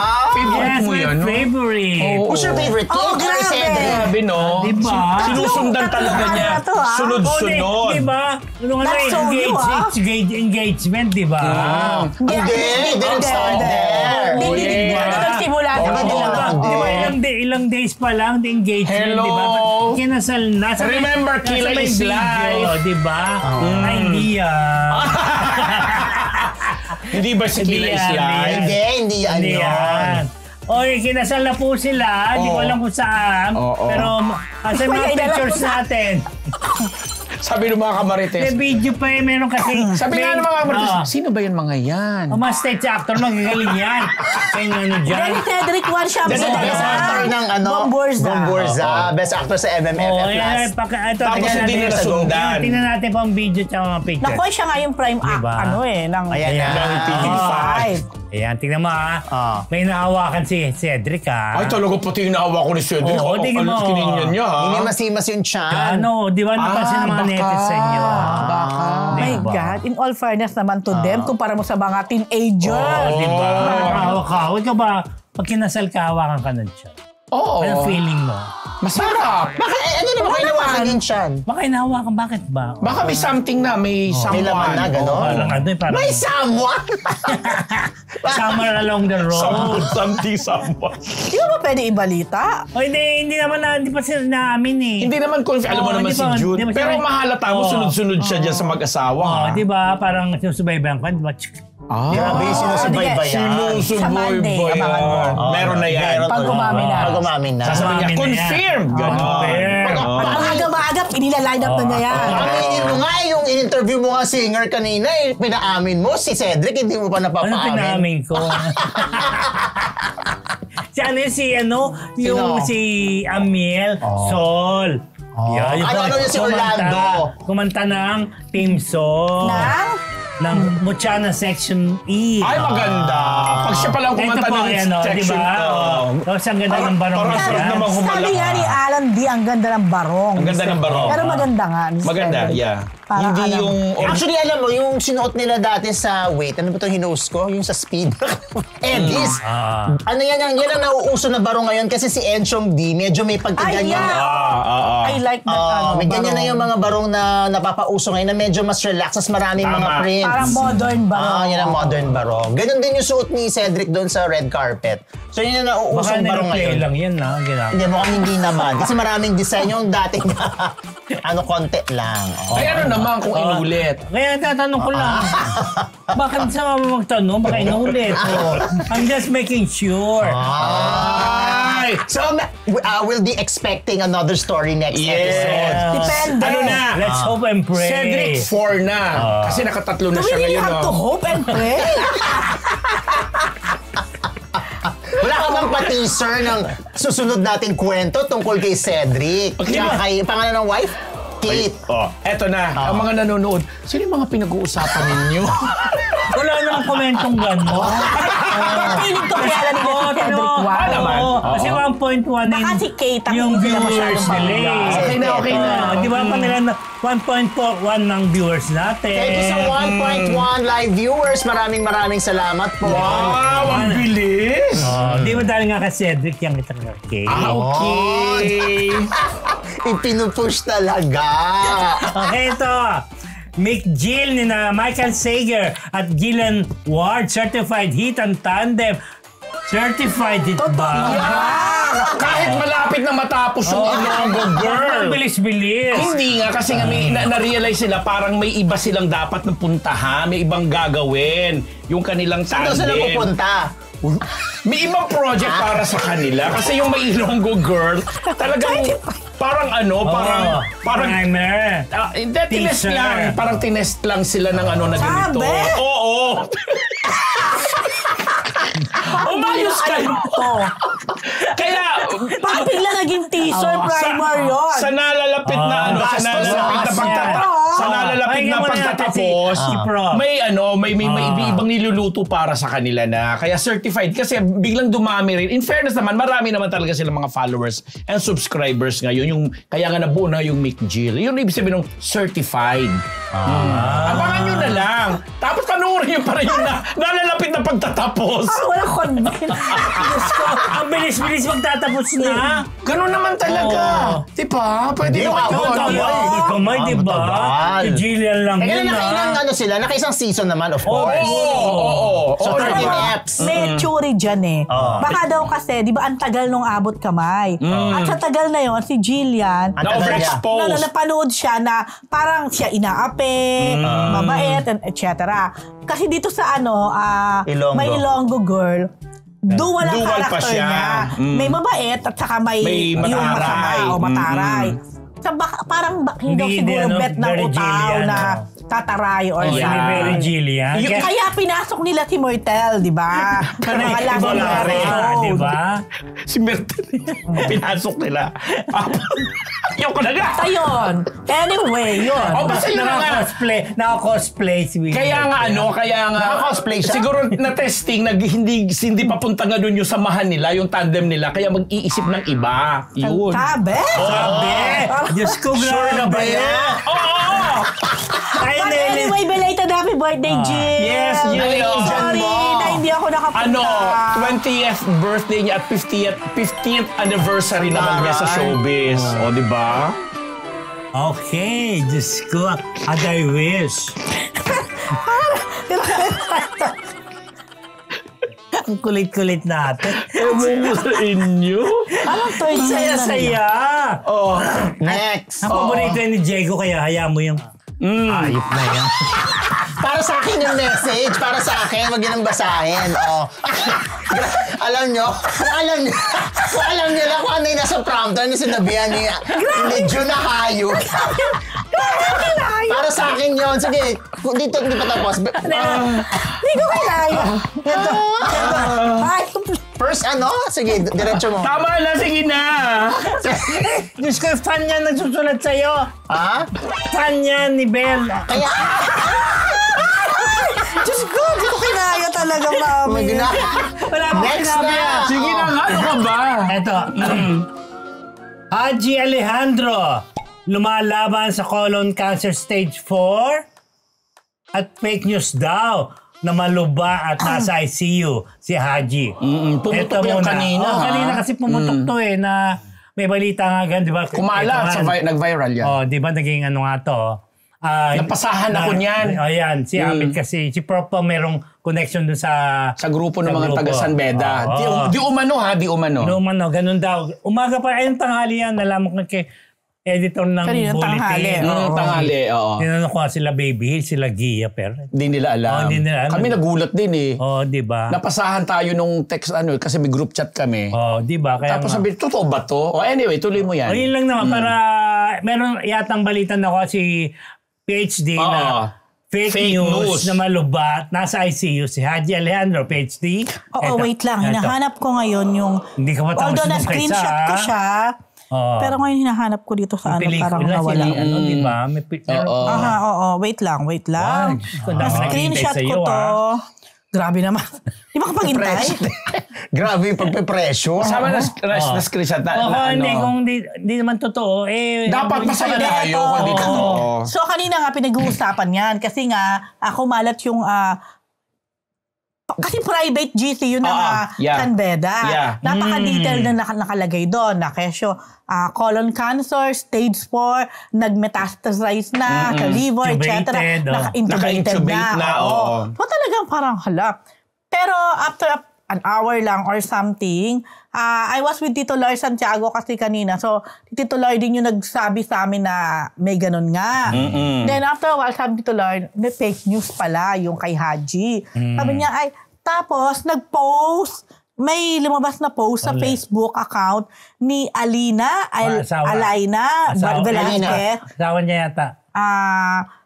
Yes, mo my yun, no? favorite. Who's your favorite? Oh, Kate or grabe. Cedric? Grabe, no? Diba? Sinusundan talaga niya. Ano to, Sunod-sunod. Diba? Ano nga That's so new, engagement, diba? Hindi. Didn't start there. Hindi nagsimula sa kanila. Di ba ilang days pa lang the engagement, Hello. di ba? Kinasal na. Remember, Kila may is video, live. di ba? Ay, hindi yan. Hindi ba si Kila is live? Hindi yan Hindi yun. yan. Oy, kinasal na po sila. Hindi ko alam kung saan. Oo. Pero sa mga May pictures kailangan natin. Sabi ng mga kamarites. May video pa eh. Meron kasi. Sabi nga ng mga kamarites, sino ba yan mga yan? Mga stage actor, magagaling yan. Kaya ano dyan. Then Cedric Juan siya. Best actor ng Gomborza. Gomborza. Best actor sa MMFF Oh, last. Tapos hindi nila sundan. Tingnan natin pa ang video at mga pictures. Nakoy siya nga yung prime act, Diba? ng Ayan na. Ng TV5. Ayan, tingnan mo May nahawakan si Cedric Ay, talaga pati yung naawa ko ni Cedric. Oo, tingnan mo. Kininian niya, ha? Hindi masimas yung chan. Ano, di ba napansin ng mga baka. netizen nyo? Baka. My Diba? God, in all fairness naman to them, kumpara mo sa mga teenager. Di ba? Hawak ka ba? Pag kinasal ka, hawakan ka ng tiyan. Oo. Anong feeling mo? Masarap. Ano naman kayo nawakan yung chan? Baka inahawakan, bakit ba? Baka may something na, may someone. May laman na, gano'n? Parang ano, parang May someone! summer along the road. Someone. Di ba pwede ibalita? O hindi naman hindi pa sila naamin eh. Hindi naman alam mo Oo, naman di si ba- Jude. di ba Pero siya- mahalata mo, Oo. sunod-sunod siya dyan sa mag-asawa. Oh, ha? di ba? Parang sinusubaybayan ka, di ba? Grabe yung sinusubay ba yan? Sa Monday, Sinusuboy abangan mo. ba? Meron na yan. Meron Pag to. umamin na. Pag umamin na. Sasabihin niya, Umamin na yan. confirmed. Ganon. Confirmed. Pag inilaline up na niya yan. Aminin mo nga yung in-interview mo nga singer kanina, pinaamin mo. Si Cedric, hindi mo pa napapaamin. Ano pinaamin ko? Yung si Amiel Sol. Yeah, Ano niya si Orlando? Kumanta ng theme song. Ng Muchana Section E. Ay, maganda. Pag siya palang kumanta ng section to. Tapos ang ganda ng barong Parang sarap niya. namang humala. Sabi nga ni Alan D, ang ganda ng barong. Ang ganda ng barong. Pero maganda nga. Maganda, yeah. Parang Hindi alam. yung... Actually, alam mo, yung sinuot nila dati sa ano ba itong hinost ko? Yung sa Speed. Edis. Ano yan ang nauuso na baro ngayon kasi si Enchong D, medyo may pagkaganyan. I like that. May ganyan na yung mga barong na napapauso ngayon na medyo mas relax, mas maraming mga prints. Parang modern barong. Yan ang modern barong. Ganon din yung suot ni Cedric doon sa red carpet. So yun yung nauusong barong ngayon. lang yan, ha? Hindi, mukhang hindi naman. Kasi maraming design yung dating konti lang. Ay, ano naman kung inulit? Kaya tatanong ko lang. Bakit sa magtanong? Baka inulit. I'm just making sure. Ay! So, we'll be expecting another story next episode. Depende. Ano na? Let's hope and pray. Cedric 4 na. Kasi nakatatlo na Do we siya really ngayon. have to hope and pray? Wala ka bang pa-teaser ng susunod nating kwento tungkol kay Cedric? Tsaka kay pangalan ng wife? Kate. Eto na. Ang mga nanonood, sino yung mga pinag-uusapan ninyo? Wala namang komentong gano'n. Feeling ko kaya alam niya si Cedric Juan. naman. Kasi 1.1 Baka si Kate ang yung hindi sila viewers masyadong nila. bangga. Okay na. Di ba pa nila 1.41 ng viewers natin? Thank you sa 1.1 live viewers. Maraming salamat po. Wow, ang bilis! Di ba dahil nga kay Cedric yung kitang kay? Okay. Ipinupush talaga. Okay, ito. Mick Jill ni na Michael Sager at Gillian Ward, certified hit ang tandem. Certified hit ba? Kahit malapit na matapos yung Ilonggo Girl. Ang bilis-bilis. Hindi nga, kasi nga may na-realize sila parang may iba silang dapat na puntahan, may ibang gagawin. Yung kanilang Saan tandem. sila pupunta? May ibang project para sa kanila kasi yung may Ilonggo Girl talagang parang primer. hindi, tinest Teaser. lang. Parang tinest lang sila ng na ganito. Sabi? Oo. Umayos kayo. Kaya, Bakit bigla naging teaser primer yun? sa nalalapit na sa nalalapit na pagtatapos, may ibang niluluto para sa kanila na kaya certified kasi biglang dumami rin. In fairness naman, marami naman talaga silang mga followers and subscribers ngayon. Yung kaya nga nabuo na yung Mick Jill. Yun ibig sabihin ng certified. Abangan nyo na lang. Tapos panoorin nyo pa rin yung nalalapit na pagtatapos. Wala convince. Diyos ko, ang bilis-bilis magtatapos na. Ganun naman talaga. Diba? Pwede Hindi, Hindi kamay, di ba? Si Jillian lang Kaya yun, nakaisang season naman, of course. Oo. So, Alam 13 mo, eps. may theory dyan eh. Baka daw kasi, di ba, ang tagal nung abot kamay. At sa tagal na yon si Jillian, Ang tagal niya. Na-overexposed. napanood siya na parang siya inaapi, mabait, and etc. Kasi dito sa Ilonggo. may Ilonggo Girl, dual ang Dual pa character siya. niya. May mabait at saka may yung mataray. masama o mataray. So, hindi daw Hindi, siguro ano, bet ng very utaw Jillian, na tataray or Hindi very Jillian. Kaya pinasok nila si Moitel, di ba? Sa mga last Wala rin, episode. di ba? Si Merton, pinasok nila. Ayoko na nga. Ayun. Anyway, yun. Basta yun na nga. Naka-cosplay si William. Kaya nga Naka-cosplay siya? siguro na-testing, hindi papunta nga doon yung samahan nila, yung tandem nila, kaya mag-iisip ng iba. Yun. Sabi? Sabi! Diyos ko, Sure na ba yan? Oo! Ay, But Nelly. anyway, belated happy birthday, Jill. Yes, Jill. Sorry na hindi ako nakapunta. 20th birthday niya at 50th anniversary naman niya sa showbiz. O, di ba? Okay, Diyos ko. As I wish. Ang kulit-kulit natin. Ewan mo sa inyo. Anong third Saya-saya. Oh. Next. Ang paborito ni Diego, kaya hayaan mo yung ayop na yan. Para sa akin yung message. Para sa akin. Wag yun ang basahin. Alam nyo, So alam niya lang kung ano yung nasa prompter na sinabihan niya. Medyo na hayop. Para sa akin yun. Sige, dito hindi pa tapos. Hindi ko kailangan. Ito. Ay, First sige, diretso mo. Tama na, sige na. Diyos ko, fan yan nagsusulat sa'yo. Ha? Fan yan ni Bel. Kaya, Diyos ko, hindi ko kailangan talaga, mami. Wala mo Next sinabi na. yan. Sige na nga, ano ka ba? Ito. Haji Alejandro, lumalaban sa colon cancer stage 4 at fake news daw na maluba at nasa ICU si Haji. Pumutok Ito yan muna. kanina. Kanina kasi pumutok to na may balita nga gan, di ba? Kumalat, nag-viral yan. Di ba naging ano nga to? Napasahan ako niyan. Ayan, si Amit kasi, si Prof pa merong connection dun sa Grupo ng mga taga San Beda. Di umano. No, ganun daw. Umaga pa, ayun tanghali yan, nalaman ko kay editor ng Kanina tanghali. Bulletin. Tanghali, oo. Tinanong ko sila Baby Hill, sila Gia, pero Di nila alam. hindi nila alam. Kami nagulat din eh. di ba? Napasahan tayo nung text kasi may group chat kami. Di ba? Kaya Tapos sabi, totoo ba to? Anyway, tuloy mo yan. yun lang naman, para meron yatang balitan ako si PhD na fake news na malubat, nasa ICU si Haji Alejandro, PhD. Oo, wait lang. Hinahanap ko ngayon yung... Hindi ka matapos although nung na-screenshot ko siya, pero ngayon hinahanap ko dito sa parang nawala. Di ba? Oo. Wait lang. Na-screenshot ko to. Grabe naman. Di ba kapag-intay? grabe yung pagpe-pressure. Sama na screenshot na hindi, kung di naman totoo, dapat masaya tayo kung di totoo. So kanina nga pinag-uusapan yan kasi nga kumalat yung kasi private GC yun ng San Beda. Yeah. Napaka-detail na nakalagay doon na kesyo colon cancer, stage 4, nag-metastasize na, sa liver, etc. Naka-intubate na. So talagang parang hala. Pero after an hour lang or something, I was with Tito Loy Santiago kasi kanina. So, Tito Loy din yung nagsabi sa amin na may ganun nga. Then after a while, sabi Tito Loy, may fake news pala yung kay Haji. Sabi niya, tapos nag-post, may lumabas na post sa Facebook account ni Alina Velasquez. Asawa niya yata.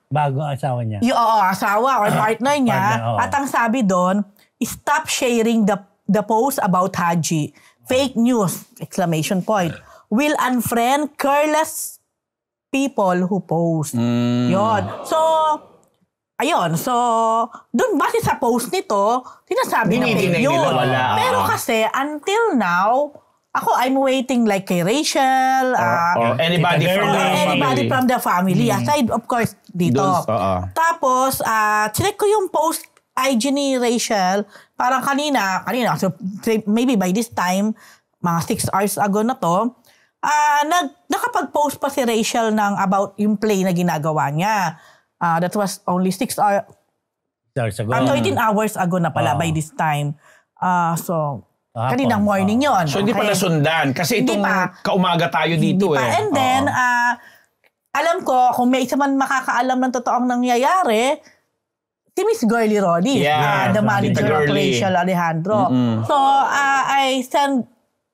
Bago asawa niya. Asawa or partner niya. At ang sabi doon, stop sharing the post about Haji. Fake news! ! Will unfriend careless people who post. Yon. So, ayun. So, doon base sa post nito, sinasabi na fake news. Pero kasi, until now, I'm waiting like kay Rachel, or anybody from the family. Aside, of course, dito. Tapos, check ko yung post IG ni Rachel, parang kanina, so maybe by this time, mga 6 hours ago na to, nakapag-post pa si Rachel ng about yung play na ginagawa niya. That was only 6 hours. 13 hours ago na pala by this time. So, kaninang morning yon. So, hindi pa nasundan. Kasi itong kaumaga tayo dito And then, alam ko, kung may isa man makakaalam ng totoong nangyayari, si Miss Girly Roddy, the manager of Rachel Alejandro. So, I send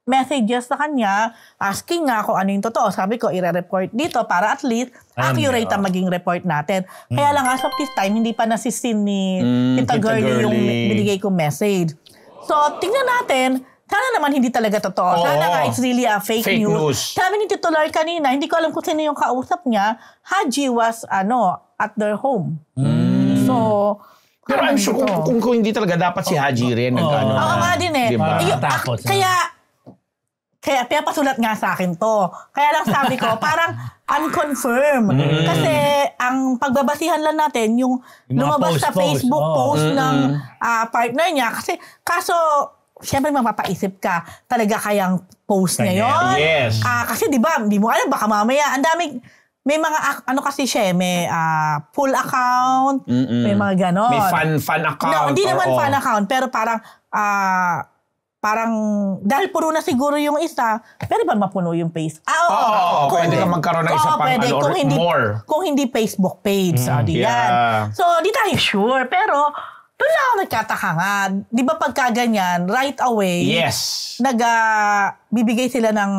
messages sa kanya, asking nga kung ano yung totoo. Sabi ko, i-report dito para at least accurate ang maging report natin. Kaya lang, as of this time, hindi pa nasisin ni Tita Girly yung binigay kong message. So, tingnan natin, sana naman hindi talaga totoo. Sana nga it's really a fake news. Sabi ni Tito Lord kanina, hindi ko alam kung sino yung kausap niya, Haji was, at their home. So, pero I'm sure kung hindi talaga dapat si Haji rin. Oo nga din Diba? Kaya pasulat nga sa akin to. Kaya lang sabi ko, parang unconfirmed. Kasi ang pagbabasihan lang natin, yung lumabas sa Facebook post ng partner niya. Kaso, siyempre mapapaisip ka, talaga kayang post niya yun? Yes. Kasi di ba, hindi mo alam, baka mamaya, ang daming, may mga, kasi siya, may full account, may mga ganon. May fan account. No, hindi naman fan account, pero parang, dahil puno na siguro yung isa, pwede ba mapuno yung page? Pwede ka magkaroon ng isa pang or more. Kung hindi Facebook page, yan. So, di tayo sure, pero, doon lang ako nagkataka nga. Di ba pagka ganyan, right away, bibigay sila ng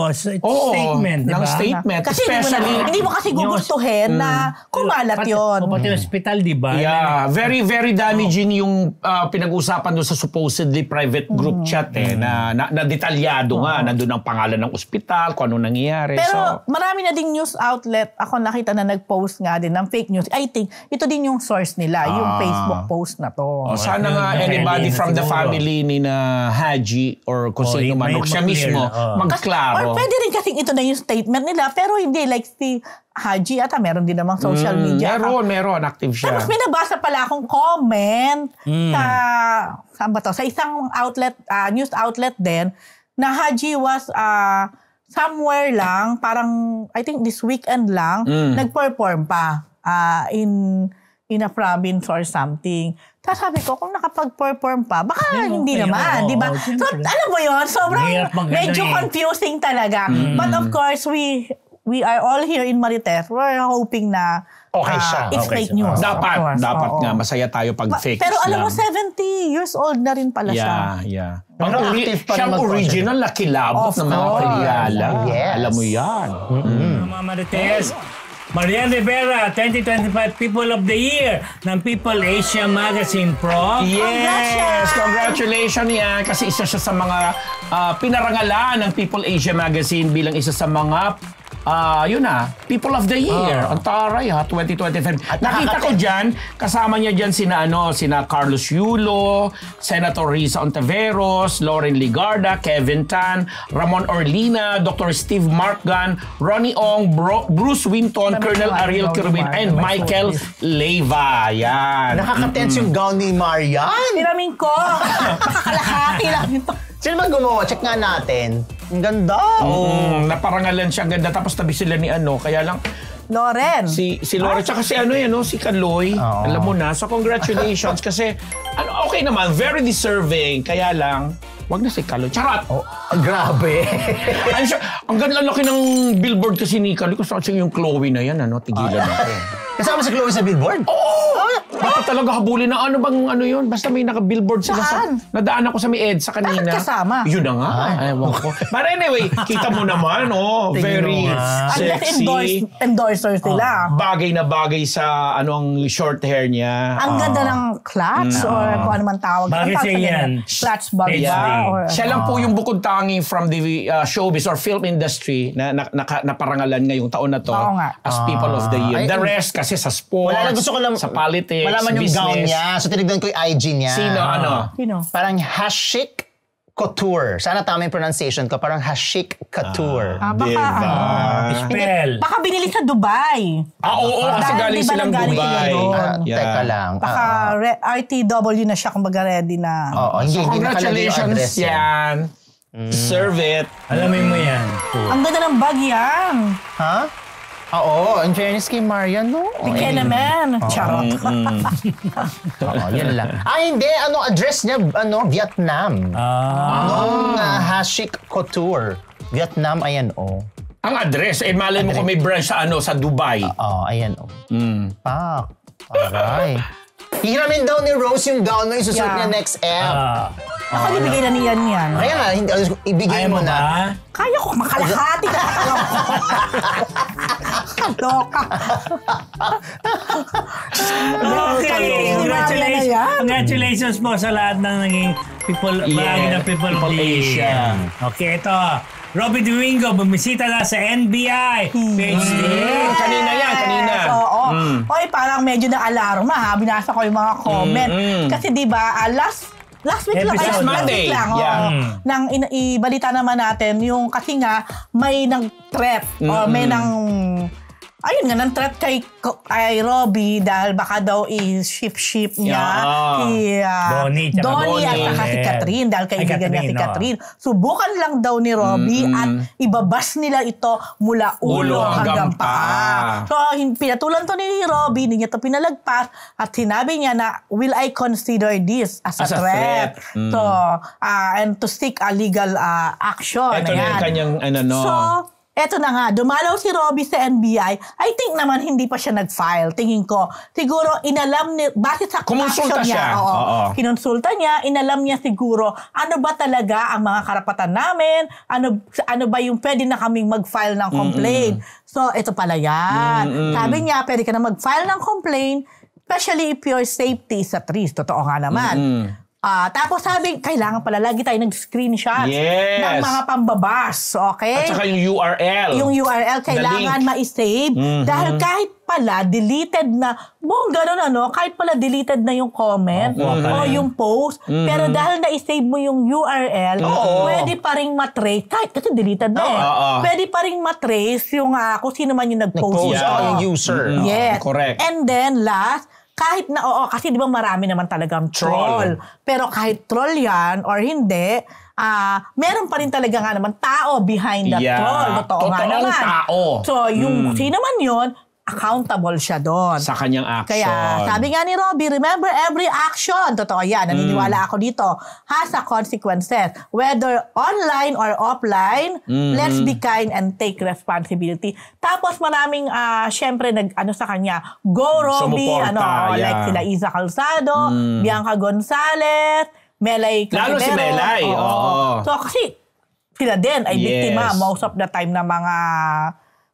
statement, di ba? ng statement. kasi Especially, hindi mo kasi gugustuhin na kumalat yun. Pati hospital, di ba? yeah, very, very damaging yung pinag-usapan doon sa supposedly private group chat na detalyado nga. Nandun ang pangalan ng ospital, kung ano nangyayari. Pero marami na ding news outlet, ako nakita na nag-post nga din ng fake news. I think, ito din yung source nila, yung Facebook post na to. Sana nga anybody from the family ni na Haji or kung sino man, o siya mismo, magklaro. Or pwede rin kasing ito na yung statement nila, pero hindi like si Haji ata, meron din namang social media. Meron, active siya. Tapos may nabasa pala akong comment saan ba to? Sa isang outlet, news outlet din, na Haji was somewhere lang, parang I think this weekend lang, nag-perform pa in a province or something. Tapos sabi ko, kung nakapag-perform pa, baka hindi naman, di ba? So, alam mo yun, sobrang medyo confusing talaga. But of course, we are all here in Marites. We're hoping na it's fake news. Dapat nga, masaya tayo pag fake news. Pero alam mo, 70 years old na rin pala siya. Yeah. Siyang original na kilabot ng mga kilala. Yes. Alam mo yan. Mga Marites, Marian Rivera, 2025 People of the Year ng People Asia Magazine Pro. Yes! Congratulations yan. Kasi isa siya sa mga pinarangalan ng People Asia Magazine bilang isa sa mga People of the Year. Ang taray 2025. Nakita ko dyan, kasama niya dyan sina Carlos Yulo, Senator Risa Ontiveros, Lauren Ligarda, Kevin Tan, Ramon Orlina, Dr. Steve Markgan, Ronnie Ong, Bruce Winton, Colonel Ariel Kirubin, and Michael Leyva. Yan. Nakaka-tense yung gown ni Marian. Tiramin ko. Makakalahati lang ito. Sino ba gumawa? Check nga natin. Ang ganda. Naparangalan siya. Ang ganda. Tapos tabi sila ni kaya lang Loren. si Loren tsaka si si Kaloy. Alam mo na. So congratulations kasi okay naman, very deserving. Kaya lang wag na si Kaloy. Charot. Grabe. I'm sure, ang ganda laki ng billboard kasi ni Kaloy. Kasi yung Chloe na yan, tigilan natin. Kasama si Chloe sa billboard? Dapat talaga habulin na bang yun? Basta may naka-billboard sila nadaan ako sa may EDSA kanina. Bakit kasama? Yun na nga. Ewan ko. But anyway, kita mo naman, very sexy. Endorser sila. Bagay na bagay sa ang short hair niya. Ang ganda ng clutch or kung ano man tawag. Bagay siya yan. Clutch ba? Siya lang po yung bukod tangi from the showbiz or film industry na naparangalan ngayong taon na to as People of the Year. The rest kasi sa sports, sa politics, malaman yung gown niya. So, tinignan ko yung IG niya. Sino? Parang Hashik Couture. Sana tama yung pronunciation ko. Parang Hashik Couture. Spell. Baka binili sa Dubai. Oo, kasi galing silang Dubai. Teka lang. Baka RTW na siya, kumbaga ready na. Hindi nakalagay yung address yan. Serve it. Alamin mo yan. Ang ganda ng bag yan. Ha? Oo, in fairness kay Marian, no? Di naman. Charot. Yan lang. Hindi. Anong address niya? Vietnam. Hashik Couture. Vietnam, ayan, Ang address, malay mo kung may branch sa Dubai. Ayan, Aray. Hiramin daw ni Rose yung gown na isusuot niya next M. Ako, ibigay na niyan yan. Kaya nga, ibigay mo na. Kaya ko, makalahati ka. Loka. Congratulations po sa lahat ng naging people of the Asia. Okay, ito. Robby Domingo, bumisita na sa NBI. PhD. Kanina. Oo. Oy, parang medyo na alarma binasa ko yung mga comment. Kasi di ba, last week Monday. Nang ibalita naman natin yung kasi nga may nag-threat or may ayun nga, nang-threat kay Robby dahil baka daw i-ship niya si Donnie at saka si Catherine dahil kaibigan niya si Catherine. Subukan lang daw ni Robby at ibabas nila ito mula ulo hanggang paa. So, pinatulan to ni Robby, hindi niya to pinalagpas at sinabi niya na, will I consider this as a threat? So, and to seek a legal action. Ito na yung kanyang So, eto na nga, dumalaw si Robbie sa NBI. I think naman hindi pa siya nag-file. Tingin ko, siguro inalam ni, bakit sa kumonsulta action niya, siya. Oo. Kinonsulta niya, inalam niya siguro, ano ba talaga ang mga karapatan namin? Ano ba yung pwede na kaming mag-file ng complaint? So, ito pala yan. Sabi niya, pwede ka na mag-file ng complaint, especially if your safety is at risk. Totoo nga naman. Tapos sabi, kailangan pala lagi tayo nag-screenshot ng mga pambabas, okay? At saka yung URL. Yung URL kailangan ma-save dahil kahit pala deleted na, kahit pala deleted na yung comment o yung post, pero dahil na-save mo yung URL, pwede pa ring matrace, kahit kasi deleted na pwede pa ring matrace yung kung sino man yung nag-post. Yung user. Yes. Correct. And then last, kahit na, kasi di ba marami naman talagang troll. Pero kahit troll yan or hindi, meron pa rin talaga nga naman tao behind that troll. Totoo nga naman. Tao. So, yung sino man yun, accountable siya doon. Sa kanyang action. Kaya, sabi nga ni Robbie, remember every action. Totoo yan. Naniniwala ako dito. Has a consequences. Whether online or offline, let's be kind and take responsibility. Tapos maraming, syempre, sa kanya, go Robbie, like sila Isa Calzado, Bianca Gonzalez, Melay Clavero. Lalo si Melay. So, kasi, sila din ay biktima most of the time ng mga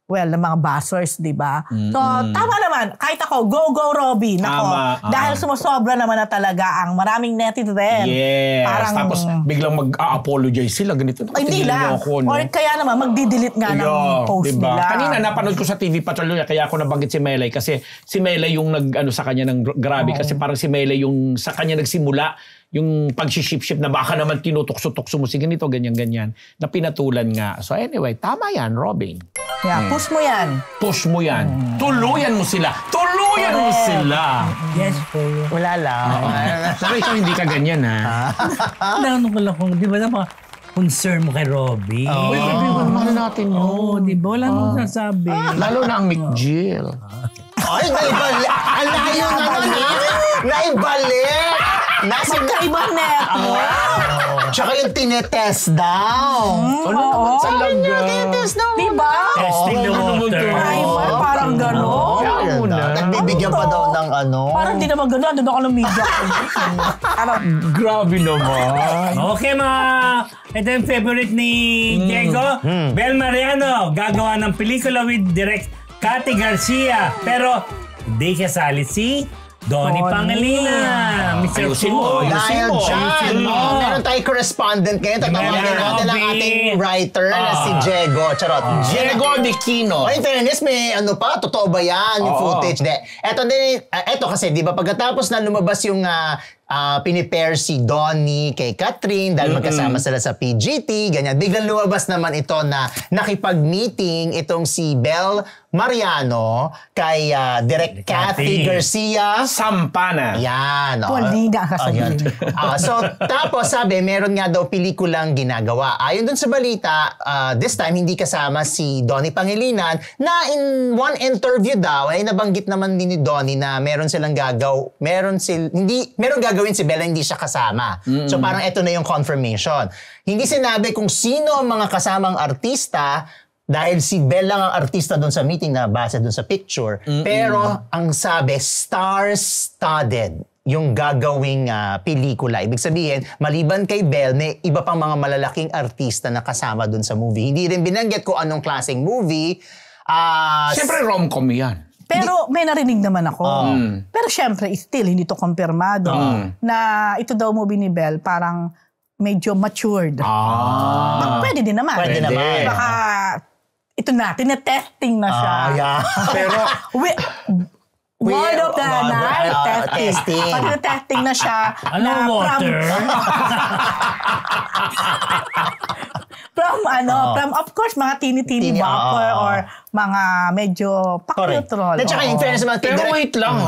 ng mga buzzers, di ba? So, tama naman. Kahit ako, go Robbie. Dahil sumusobra naman na talaga ang maraming netizen. Yes. Parang, tapos biglang mag-apologize sila. Ganito. Hindi lang. Or kaya naman, magdi-delete nga ng post nila. Kanina, napanood ko sa TV Patrolya, kaya ako nabanggit si Melay. Kasi si Melay yung sa kanya ng grabe. Kasi parang si Melay yung sa kanya nagsimula yung pag-ship-ship na baka naman tinutokso-tokso mo si ganito, ganyan-ganyan, na pinatulan nga. So anyway, tama yan, Robin. Yeah, push mo yan. Push mo yan. Tuluyan mo sila. Tuluyan mo sila. Yes po. Wala lang. Saka ikaw hindi ka ganyan, ha? Naano ko lang kung, di ba na concern mo kay Robbie? Uy, mahal natin yun. Di ba? Wala nang sasabi. Lalo na ang McGill. Ay, naibalik. Ang layo na naibalik. Magkaibang network. Tsaka yung tinetest daw. Talaga. Tinetest daw. Diba? Testing the water. Parang gano'n. Nagbibigyan pa daw ng Parang di naman gano'n. Doon ako ng media. Grabe naman. Okay ito yung favorite ni Diego. Bel Mariano, gagawa ng pelikula with direct Cathy Garcia. Pero di kasali si Donnie Pangilinan. Mr. Cool. Dahil dyan, meron tayong correspondent ngayon. Tatawagan natin ang ating writer na si Diego. Charot. Diego Diquino. In fairness, may totoo ba yan? Yung footage. Eto kasi, di ba, pagkatapos na lumabas yung pinipair si Donnie kay Catherine dahil magkasama sila sa PGT, ganyan. Biglang lumabas naman ito na nakipag-meeting itong si Bel Mariano kay Direk Cathy Garcia. Sampana. Yan. Polina kasabihin. So, tapos sabi, meron nga daw pelikulang ginagawa. Ayon dun sa balita, this time hindi kasama si Donnie Pangilinan na in one interview daw, ay nabanggit naman din ni Donnie na meron gagawin si Bella, hindi siya kasama. So parang ito na yung confirmation. Hindi sinabi kung sino ang mga kasamang artista dahil si Bella ang artista doon sa meeting na base doon sa picture. Pero ang sabi, star-studded yung gagawing pelikula. Ibig sabihin, maliban kay Belle, may iba pang mga malalaking artista na kasama doon sa movie. Hindi rin binanggit kung anong klaseng movie. Siyempre rom-com yan. Pero may narinig naman ako. Pero syempre, still, hindi to kumpirmado na ito daw movie ni Belle parang medyo matured. Pwede din naman. Pwede naman. Baka ito na, tinetesting na siya. Pero Word of the night, testing. Pag tinetesting na siya, water? From of course, mga teeny bopper or mga medyo pak-neutral. At saka in fairness naman, pero wait lang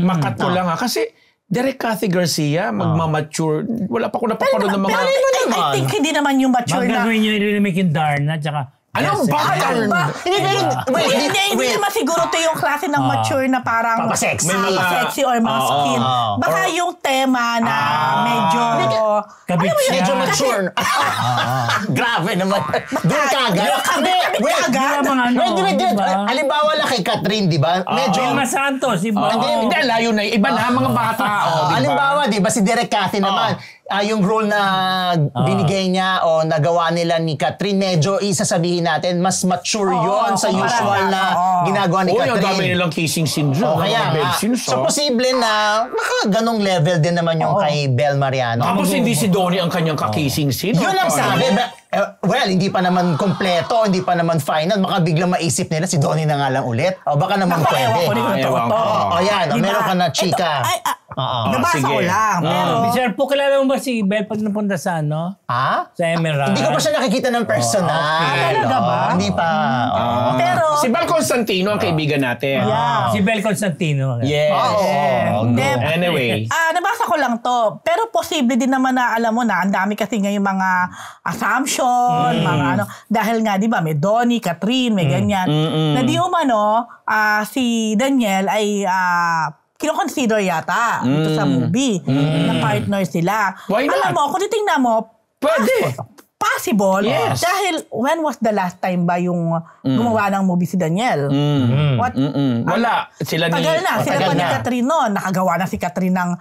makato lang kasi Direk Cathy Garcia, magmamature. Wala pa ko napapanood ng mga... Pero I think hindi naman yung mature na... Magagawin nyo i-remake yung Darna, tsaka... Ano ba? Hindi, naman siguro ito yung klase ng mature na parang Papasexy. sexy or mga skin. Baka yung tema na medyo... Kabit siya. Medyo mature. Grabe naman. Doon kagad. Halimbawa lang kay Catherine, di ba? Medyo... Vilma Santos, iba. Hindi, layo na. Iba na, mga bata. Halimbawa, di ba, si Derek Cathy naman, yung role na binigay niya o nagawa nila ni Catherine, medyo isasabihin natin, mas mature yon sa usual na ginagawa ni Yung dami Catherine. nilang kissing scene dyan. Kaya nga. So, posible na baka ganong level din naman yung kay Bel Mariano. Tapos hindi si Donnie ang kanyang kakissing scene. Yun ang sabi. Well, hindi pa naman kompleto, hindi pa naman final. Baka biglang maisip nila si Donnie na nga lang ulit. O baka naman pwede. Ewan ko. Yan. Meron ka na chika. Nabasa ko sige. lang. Pero... Sir, po, kilala mo ba si Bel pag napunta sa ano? Ha? Sa Emerald? Hindi ko pa siya nakikita ng personal. Talaga ba? Hindi pa. Pero... Si Bal Constantino ang kaibigan natin. Yeah. Si Bel Constantino. Yes. Hindi. Anyway. Nabasa ko lang to. Pero posible din naman na alam mo na ang dami kasi ngayon mga assumption, mga ano. Dahil nga, di ba, may Donnie, Catherine, may ganyan. Na di umano, si Daniel ay kino-consider yata dito sa movie na partner sila. Why not? Alam mo, kung titingnan mo, Pwede. possible. Yes. Dahil when was the last time ba yung gumawa ng movie si Daniel? What? Wala. Sila ni... Tagal na. Sila pa ni Catherine noon. Nakagawa na si Catherine ng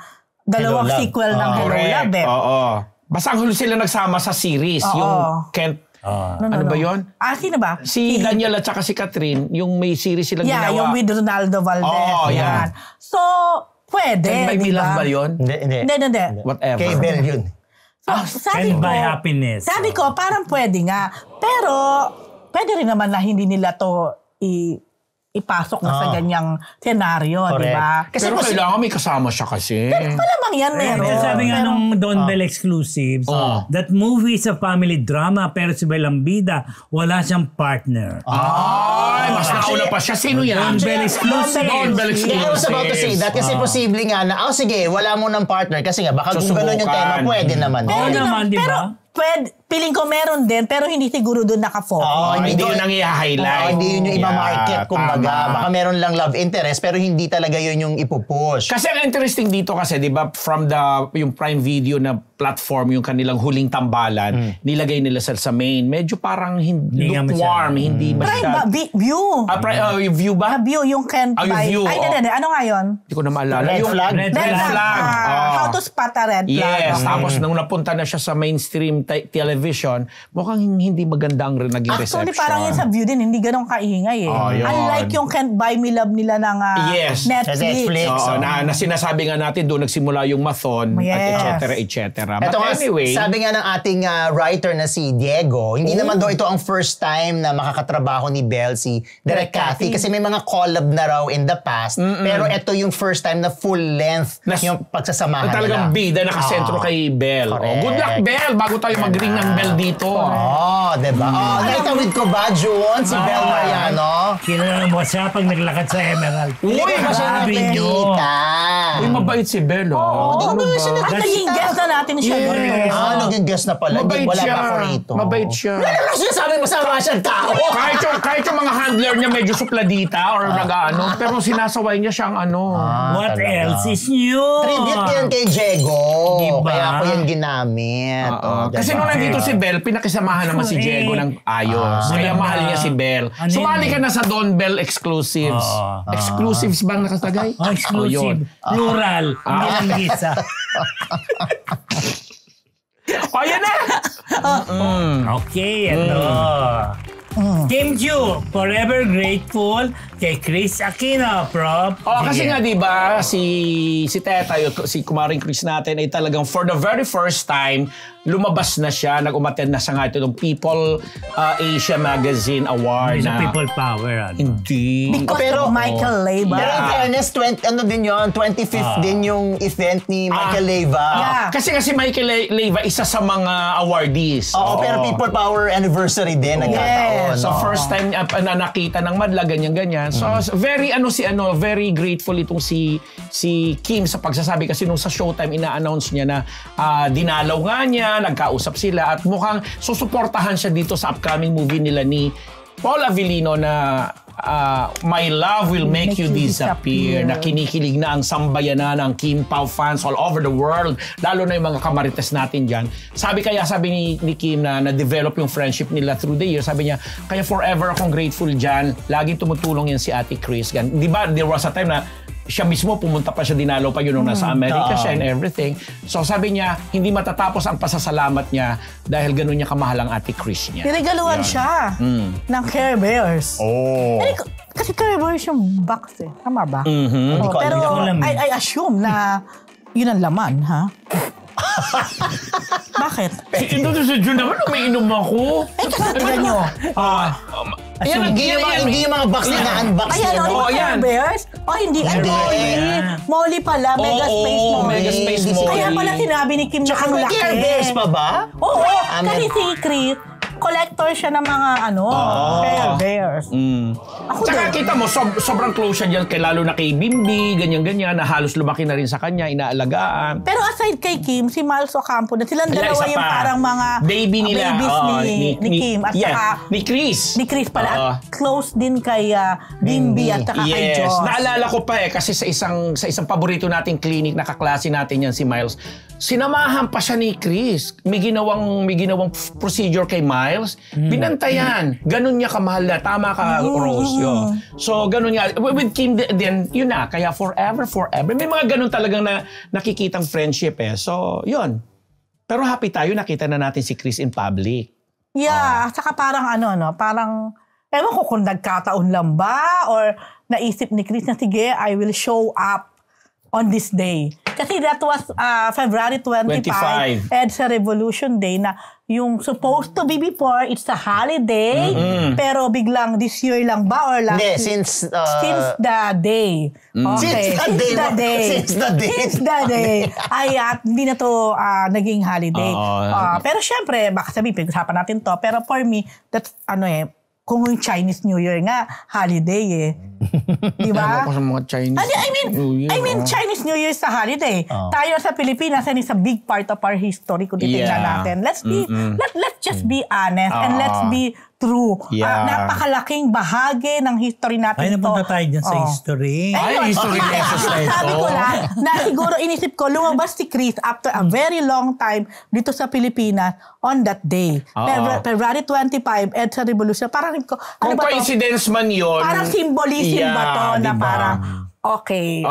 dalawang Hello, Love. sequel ng Hello Correct. Love. Oo. Basta ang huli sila nagsama sa series. Oo. Yung Kent... Ano ba yun? Sino ba? Si Daniel at saka si Catherine, yung may series silang Yeah, ginawa. yung with Ronaldo Valdez. Oo, yan. yan. So, pwede. Can Buy Me diba? Love ba yun? Hindi. Hindi. Whatever. Kay Bel yun. So, sabi Can ko, buy happiness. Sabi ko, parang pwede nga. Pero, pwede rin naman na hindi nila to ipasok na sa ganyang senaryo, di ba? Kasi Pero kailangan may kasama siya kasi. Malamang yan meron. Sabi nga Pero- nung Don Bell Exclusives, that movie is a family drama pero si Bel ang bida, wala siyang partner. Ay, mas nauna pa siya. Sino yan? Don Bell Exclusives. Don Bell Yeah, I was about to say that kasi posible nga na, sige, wala mo ng partner kasi nga, baka kung gano'n yung tema, Susubukan. pwede naman. Oo naman, di ba? Pwede, piling ko meron din, pero hindi siguro doon nakafocus. Hindi yun ang i-highlight. Hindi yun yung iba-market, kumbaga. tama. Baka meron lang love interest, pero hindi talaga yun yung ipupush. Kasi ang interesting dito kasi, di ba, from yung Prime Video na platform, yung kanilang huling tambalan, nilagay nila sa main. Medyo parang Hindi nga lukewarm, hindi Prime ba? masyad. View. Yung view ba? View, yung Can't Yung Buy. View, Ay, hindi. Ano nga yun? Hindi ko na maalala. Red flag? Red Red flag. flag. How to spot a red flag. Yes, tapos nung napunta na siya sa mainstream television, mukhang hindi maganda ang naging reception. Actually, parang yun sa View din, hindi ganun kaingay eh. Yun. Unlike yung Can't Buy Me Love nila ng Yes. Netflix. Sa Netflix. Oo, na sinasabi nga natin doon nagsimula yung mathon at Yes. etc. Ito nga, But anyway, sabi nga ng ating writer na si Diego, hindi naman daw ito ang first time na makakatrabaho ni Bel si Derek Cathy kasi may mga collab na raw in the past. Pero ito yung first time na full length yung pagsasamahan talagang nila. bida nakasentro kay Bel. Correct. Good luck, Bel, bago tayo mag-ring ng bell dito. Diba? Naitawid ko ba, June, si Bel Mariano? Kilala mo siya pag naglakad sa Emerald. Hindi ko pa siya Sabi nyo. nakikita. Uy, mabait si Bel, Hindi ko ba siya At nakikita? naging guest na natin siya. Naging guest na pala. Mabait Wala siya. pa ako rito. Mabait siya. Ano sinasabi mo sa mga siyang tao? kahit yung mga handler niya medyo supladita or nag-ano, pero sinasaway niya siyang ano. What talaga. else is new? Tribute yan kay Diego. Diba? Kaya ako yan ginamit. Kasi nung nandito si Bel, pinakisamahan naman si Diego ng ayos. Kaya mahal niya si Bel. Ano Sumali yun? ka na sa Don Bell Exclusives. Exclusives bang nakatagay? Exclusive. Plural. Hindi lang isa. Ayan na! Okay, Kim Ju, forever grateful kay Chris Aquino, Prof. Kasi nga 'di ba si Teta, si Kumaring Chris natin ay talagang for the very first time lumabas na siya, nag-umattend na siya nga ito ng People Asia Magazine Award Sa na People Power. hindi. Because Pero- of Michael Leyva. Pero in fairness, 25th din yung event ni Michael Leyva. Yeah. Kasi Michael Leyva isa sa mga awardees. Oo, pero People Power anniversary din nagkataon. So first time na nakita ng madla ganyan. So very very grateful itong si Kim sa pagsasabi kasi nung sa Showtime ina-announce niya na dinalaw nga niya, nagkausap sila at mukhang susuportahan siya dito sa upcoming movie nila ni Paul Avellino na My Love Will Make You Disappear, na kinikilig na ang sambayanan ng Kim Pao fans all over the world, lalo na yung mga kamarites natin dyan. Sabi ni Kim na na-develop yung friendship nila through the years, sabi niya, kaya forever akong grateful dyan, laging tumutulong yan si Ate Chris. Di ba, there was a time na siya mismo, pumunta pa siya, dinalaw pa yun nung nasa Amerika siya and everything. So sabi niya, hindi matatapos ang pasasalamat niya dahil ganun niya kamahal ang Ate Chris niya. Niregaluhan siya ng Care Bears. Oh. Kasi Care Bears yung box eh. Tama ba? Pero I assume na yun ang laman, ha? Bakit? Ito sa June naman, umiinom ako. Kasi tignan nyo. Hindi yung mga box na na-unbox Ayan, nila. o, Care Bears? O, hindi. Molly pala. Mega Space Molly. Mega Space Molly. Kaya pala sinabi ni Kim na ang laki. Care Bears pa ba? Oo. Kasi si Chris, collector siya ng mga Care Bears. Ako Tsaka din. kita mo, sobrang close siya dyan, lalo na kay Bimbi, ganyan-ganyan, na halos lumaki na rin sa kanya, inaalagaan. Pero aside kay Kim, si Miles Ocampo, na silang Wala, dalawa isa yung pa. parang mga Baby nila. babies Oo, ni Kim. At saka ni Chris. ni Chris pala. Oo. At close din kay Bimbi at saka kay Yes, Josh. naalala ko pa kasi sa isang paborito nating clinic, nakaklase natin yan si Miles. Sinamahan pa siya ni Chris. May ginawang procedure kay Miles. Binantayan. Ganun niya kamahal na. Tama ka, Rose. Yun. So, ganun niya. With Kim, then, yun na. Kaya forever. May mga ganun talagang nakikitang friendship eh. So, yun. Pero happy tayo, nakita na natin si Chris in public. Yeah, saka parang parang, ewan ko kung nagkataon lang ba or naisip ni Chris na sige, I will show up on this day. Kasi that was February 25, EDSA Revolution Day na yung supposed to be before, it's a holiday, pero biglang this year lang ba or last Hindi, year? since the day. Okay. Since the day. Ay, at hindi na to naging holiday. Oo. Pero syempre, baka sabihin, pinag-usapan natin to. Pero for me, that's kung yung Chinese New Year nga, holiday eh. Di ba? Ako sa mga Chinese. I mean, Chinese New Year sa holiday. Tayo sa Pilipinas, and it's a big part of our history kung titingnan natin. Let's just be honest and let's be true. Napakalaking bahagi ng history natin Ay, ito. napunta tayo dyan sa history. History lessons na ito. Sabi ko lang, na siguro inisip ko, lumabas si Chris after a very long time dito sa Pilipinas on that day. February 25, EDSA Revolution. Parang ko, Kung coincidence man yun. Parang symbolism ba to na diba? parang, okay.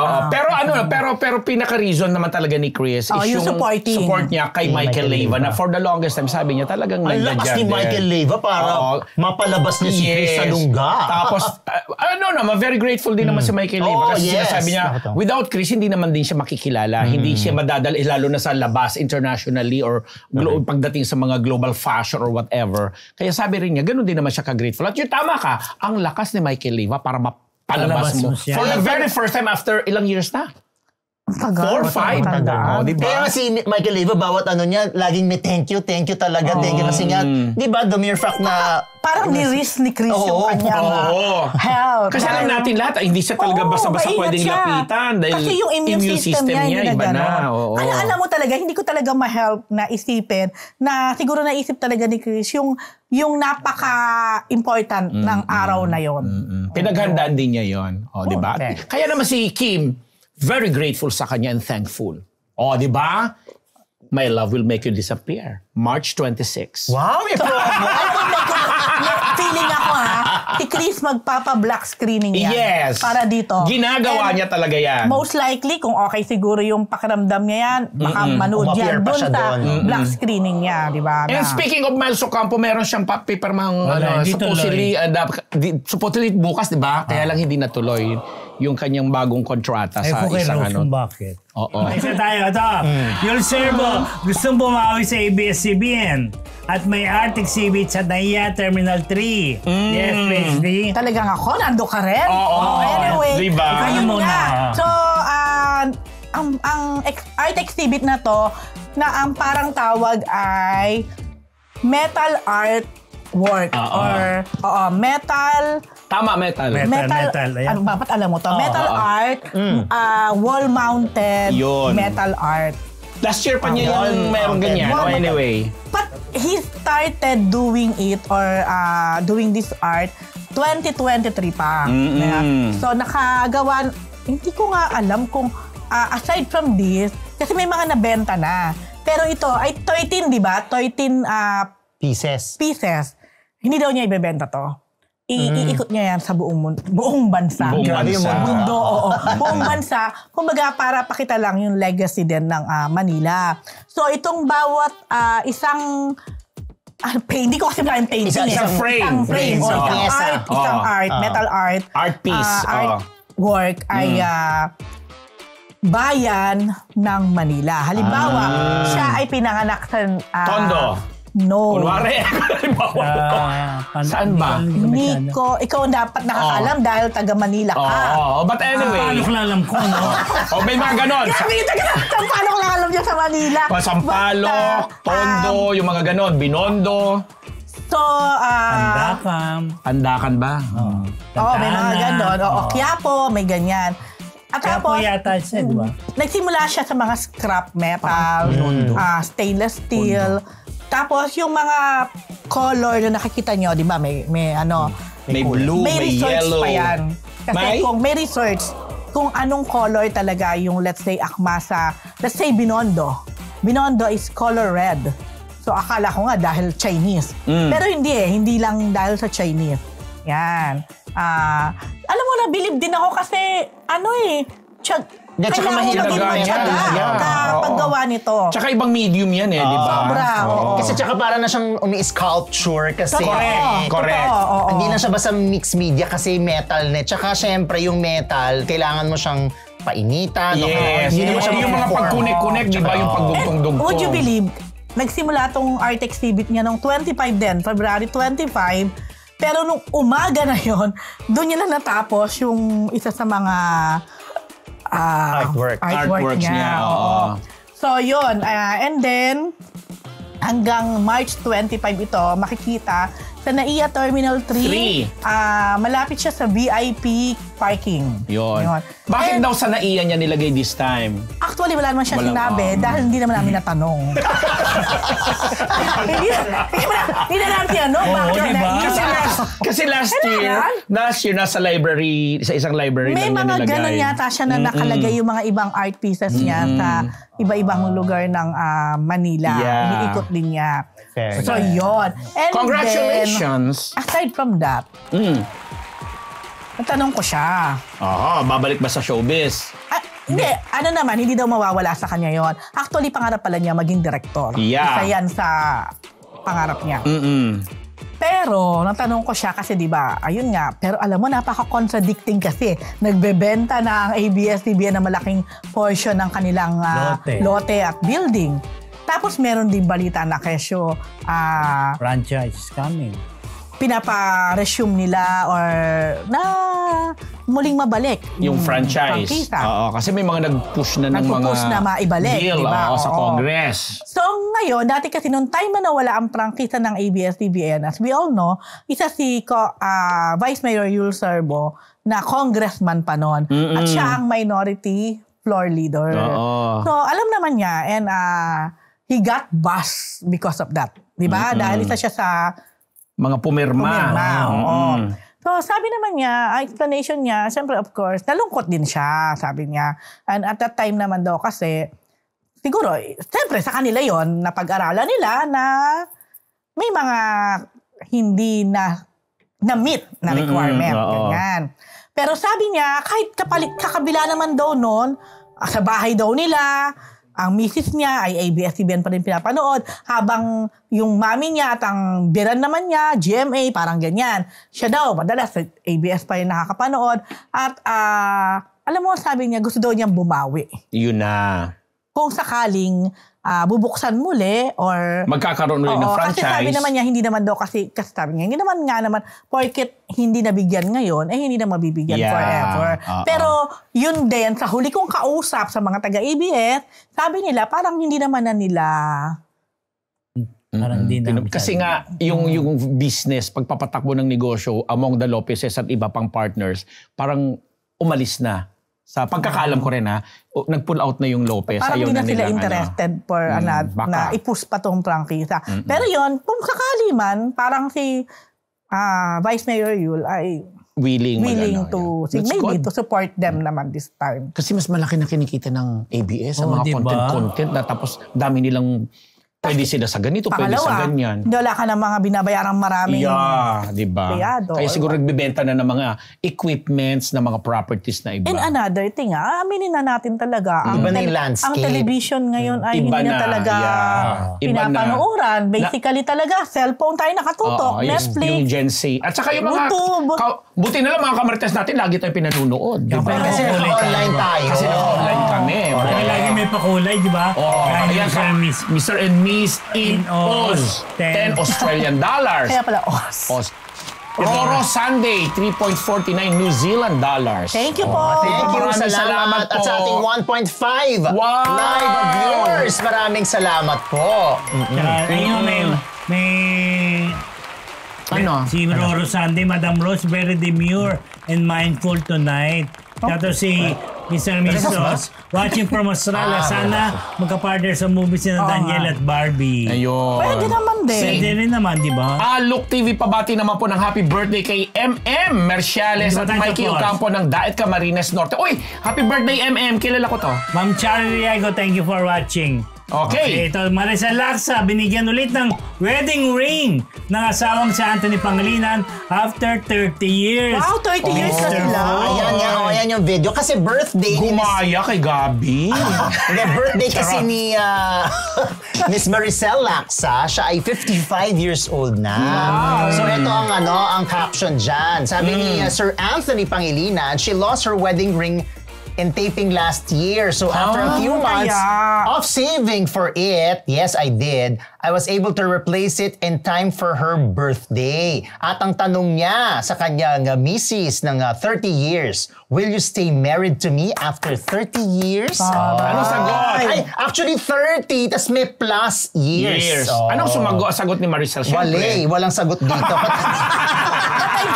Pero pinaka-reason naman talaga ni Chris is yung support niya kay Michael Leiva na for the longest time sabi niya talagang ang nandiyan lakas ni din. Michael Leiva para mapalabas niya si Chris sa lungga. Tapos, very grateful din naman si Michael Leiva kasi sabi niya, Bakit? without Chris, hindi naman din siya makikilala. Hindi siya madadala, lalo na sa labas internationally or pagdating sa mga global fashion or whatever. Kaya sabi rin niya, ganun din naman siya ka-grateful. At yung tama ka, ang lakas ni Michael Leiva para palabas mo. siya. For the very first time after ilang years na? 4, 5. Diba? Kaya nga si Michael Leiva, bawat niya, laging may thank you talaga, thank you. Kasi nga, di ba, the mere fact na... Parang ni-risk ni Chris yung kanyang help. Kasi alam natin lahat, hindi siya talaga basta-basta maingat pwedeng siya. lapitan. Dahil kasi yung immune system niya iba na. Kaya alam mo talaga, hindi ko talaga ma-help na isipin na siguro naisip talaga ni Chris yung napaka-important ng araw na yon. Pinaghandaan din niya yon. Di ba? Okay. Kaya naman si Kim, very grateful sa kanya and thankful. Di ba? My Love Will Make You Disappear. March 26. Wow, may promo! Feeling ako si Chris magpapa-black screening yan. Yes. Para dito. Ginagawa niya talaga yan. Most likely, kung okay siguro yung pakiramdam niya yan, baka manood Umappear yan pa dun siya sa doon. black screening niya, di ba? And speaking of Miles Ocampo, meron siyang papermang hindi supposedly bukas, di ba? Kaya lang hindi natuloy yung kanyang bagong kontrata Ay, sa kung kay isang Rose kung bakit. Oo. Isa tayo. Ito. Yung servo, gustong bumawi sa ABS-CBN at may art exhibit sa NAIA Terminal 3. Yes, PhD. Talagang ako, nando ka rin? Oo. Anyway, Diba? ayun Muna. nga. So, ang art exhibit na to, na ang parang tawag ay metal art work. Metal... Tama, metal. Metal. Ayan. Ano ba? Ba't alam mo to? Metal art, wall-mounted Yun. metal art. Last year pa niya yung meron ganyan. Anyway. But he started doing it or doing this art 2023 pa. So nakagawa, hindi ko nga alam kung aside from this, kasi may mga nabenta na. Pero ito ay 13, di ba? 13 pieces. Hindi daw niya ibebenta to. Iikot niya yan sa buong bansa. Mundo, oo. Buong bansa. Kumbaga, para pakita lang yung legacy din ng Manila. So, itong bawat isang hindi ko kasi maraming painting. Isang frame. Isang art, metal art. Art piece. Artwork ay bayan ng Manila. Halimbawa, siya ay pinanganak sa Tondo. No. Kunwari. Saan ba? Nico, ikaw dapat nakakaalam dahil taga Manila ka. But anyway. Paano ko alam ko, no? May mga ganon. Paano ko alam niya sa Manila? Sampaloc, Tondo, yung mga ganon. Binondo. So, Pandakan ba? may mga ganon. Quiapo, may ganyan. At tapos, yata siya, di ba? nagsimula siya sa mga scrap metal, stainless steel. Tapos yung mga color na nakikita nyo, di ba, may blue, may yellow. Pa yan. Kasi kung may research, kung anong color talaga yung, let's say, akma sa, let's say, Binondo. Binondo is color red. So akala ko nga dahil Chinese. Pero hindi lang dahil sa Chinese. Yan. Alam mo na, believe din ako kasi, Tsaka mahirap paggawa nito. Tsaka ibang medium yan di ba? Sobra. Kasi tsaka para na siyang umi-sculpture kasi. Correct. Hindi na siya basta mixed media kasi metal na. Tsaka syempre yung metal, kailangan mo siyang painitan. Yes. Yung mga pag-connect, di ba? Yung pagdugtong-dugtong. Would you believe, nagsimula tong art exhibit niya noong 25 din, February 25. Pero nung umaga na yon, doon niya lang natapos yung isa sa mga artwork niya. So, yun. And then, hanggang March 25 ito, makikita sa NAIA Terminal 3. Malapit siya sa VIP parking. Yun. Bakit daw sa NAIA niya nilagay this time? Actually, wala naman siya sinabi dahil hindi naman namin natanong. Hindi na namin tinanong. Kasi last year, nasa library, sa isang library may lang niya nilagay. May mga ganun yata siya na nakalagay yung mga ibang art pieces niya sa iba-ibang lugar ng Manila. Iniikot din niya. So, yun. And congratulations! Then, aside from that, natanong ko siya. Babalik ba sa showbiz? Hindi, hindi daw mawawala sa kanya yon. Actually, pangarap pala niya maging direktor. Isa yan sa pangarap niya. Pero, natanong ko siya kasi diba, ayun nga, pero alam mo, napaka-contradicting kasi. Nagbebenta na ang ABS-CBN na malaking portion ng kanilang lote at building. Tapos meron din balita na kesyo franchise coming. Pinapa-resume nila or na muling mabalik yung franchise. Kasi may mga nag-push na ng mga na maibalik, deal diba? Sa Congress. So ngayon, dati kasi nung time na nawala ang prangkisa ng ABS-CBN, as we all know, isa si Vice Mayor Yul Serbo na congressman pa noon. At siya ang minority floor leader. So alam naman niya and he got bust because of that. Diba? Dahil isa siya sa mga pumirma. So, sabi naman niya, explanation niya, siyempre, of course, nalungkot din siya, sabi niya. And at that time naman daw kasi, siguro, siyempre, sa kanila yon napag-aralan nila na may mga hindi na-meet na requirement. Ganyan. Pero sabi niya, kahit kakabila naman daw noon, sa bahay daw nila, ang misis niya ay ABS-CBN pa rin pinapanood, habang yung mami niya at ang biran naman niya, GMA, parang ganyan. Siya daw, madalas sa ABS pa rin nakakapanood. At alam mo, sabi niya, gusto daw niyang bumawi. Yun na. Kung sakaling bubuksan muli or magkakaroon ulit ng franchise. Kasi sabi naman niya, hindi naman daw kasi sabi niya, hindi naman porket hindi nabigyan ngayon, hindi na mabibigyan forever. Pero yun din, sa huli kong kausap sa mga taga-ABS, sabi nila, parang hindi naman na nila kasi nga, yung business, pagpapatakbo ng negosyo among the Lopezes at iba pang partners, parang umalis na. Sa pagkakaalam ko rin nag-pull out na yung Lopez. Parang hindi na sila interested for na i-push pa tong prangkisa. Pero yun, kung sakali man, parang si Vice Mayor Yul ay willing to That's maybe good. to support them naman this time. Kasi mas malaki na kinikita ng ABS sa mga diba? content na tapos dami nilang pwede sila sa ganito, pwede sa ganyan. Hindi wala ka ng mga binabayarang maraming di ba? empleyado. Kaya siguro nagbibenta na ng mga equipments, ng mga properties na iba. And another thing, aminin na natin talaga, Iba na yung landscape. ang television ngayon ay Iba hindi na na, talaga Iba pinapanooran. Basically talaga, cellphone tayo nakatutok, Oo, Netflix. Yung Gen Z. At saka yung mga... YouTube. Buti na lang mga kamarites natin, lagi tayong pinanunood. Di ba? Kasi online tayo. Kasi online kami. Kaya lagi may pakulay, di ba? Kaya Kaya Mr. and Miss in Oz. 10 Australian dollars. Kaya pala, Oz. Roro Sunday, 3.49 New Zealand dollars. Thank you po. Thank you, Maraming salamat At po. sa ating 1.5 Wow! live viewers, maraming salamat po. ayun, may Ano? si Roro Sunday, Madam Rose, very demure and mindful tonight. Tato si Mr. and Mrs. Rose, watching from Australia. Sana magka-partner sa movies na Daniel at Barbie. Ayun. Pwede naman din. Pwede rin naman, di ba? Look TV pabati naman po ng happy birthday kay MM Merciales at Batang Mikey Tapos. Ocampo ng Daet Camarines Norte. Uy, happy birthday MM, kilala ko to. Ma'am Charlie Riego, thank you for watching. Okay. Ito, Marisa Laksa, binigyan ulit ng wedding ring ng asawang si Anthony Pangilinan after 30 years. Wow, 30 years na sila. Ayan yung video. Kasi birthday ni Miss... Gumaya kay Gabi. Hindi, birthday kasi ni Miss Maricel Laksa. Siya ay 55 years old na. So ito ang caption dyan. Sabi ni Sir Anthony Pangilinan, she lost her wedding ring in taping last year. So after a few months of saving for it, yes, I did, I was able to replace it in time for her birthday. At ang tanong niya sa kanyang misis ng 30 years, will you stay married to me after 30 years? Ano sagot? Ay, actually 30, tas may plus years. Anong sagot ni Maricel? Siyempre. Walang sagot dito.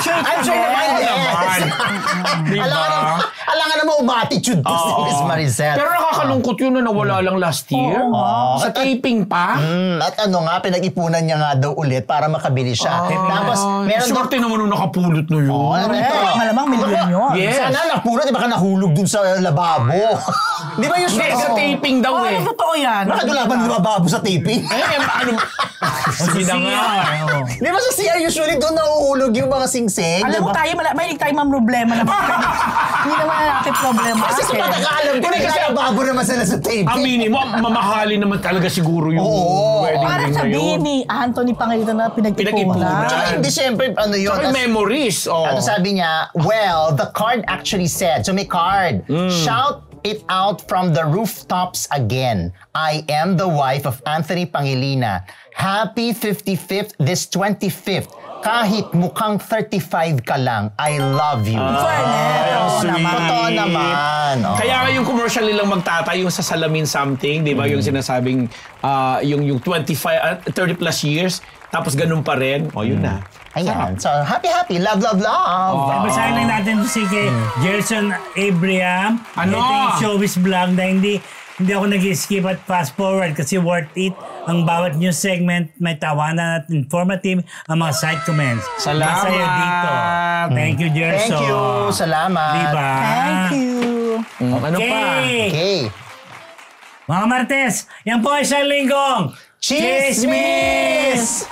I'm sure naman, yes. Alam nga naman umatitude to si Miss Maricel. Pero nakakalungkot yun na nawala lang last year. Sa taping pa. At pinag-ipunan niya nga daw ulit para makabili siya. Tapos, meron daw... Swerte naman nung nakapulot na yun. Malamang milyon yun. Yes. Sana napulot, baka nahulog dun sa lababo. Di ba yung Hindi, sa taping daw eh. Totoo yan. Baka dulaban lumababo sa taping. Ano? Sige na nga. Di ba sa CR usually doon nahuhulog yung mga singsing? Alam mo tayo, may tayo problema naman. Hindi naman natin problema. Kasi sa pagkakaalam ko, kasi lababo naman sila sa taping. Aminin mo, mamahalin naman talaga siguro yung wedding Para ring na sabihin yun. ni Anthony Pangilinan na pinag-ipunan. Tsaka hindi siyempre, yun. Tsaka memories. Ano sabi niya, well, the card actually said, so may card, shout it out from the rooftops again. I am the wife of Anthony Pangilinan. Happy 55th this 25th. Kahit mukhang 35 ka lang, I love you. Totoo naman. Kaya nga yung commercial nilang magtatay, yung sa salamin something, di ba? Yung sinasabing, yung 25, 30 plus years, tapos ganun pa rin. Yun na. Ayan. So, happy. Love. Basahin lang natin si kay Gerson Abraham. Ano? Ito yung showbiz vlog na hindi ako nag-skip at fast forward kasi worth it. Ang bawat news segment may tawanan at informative ang mga side comments. Salamat. Masaya dito. Thank you, Gerson. Thank you. Salamat. Diba? Thank you. Ano pa? Okay. Mga Martes, yan po ay isang linggong Chismis!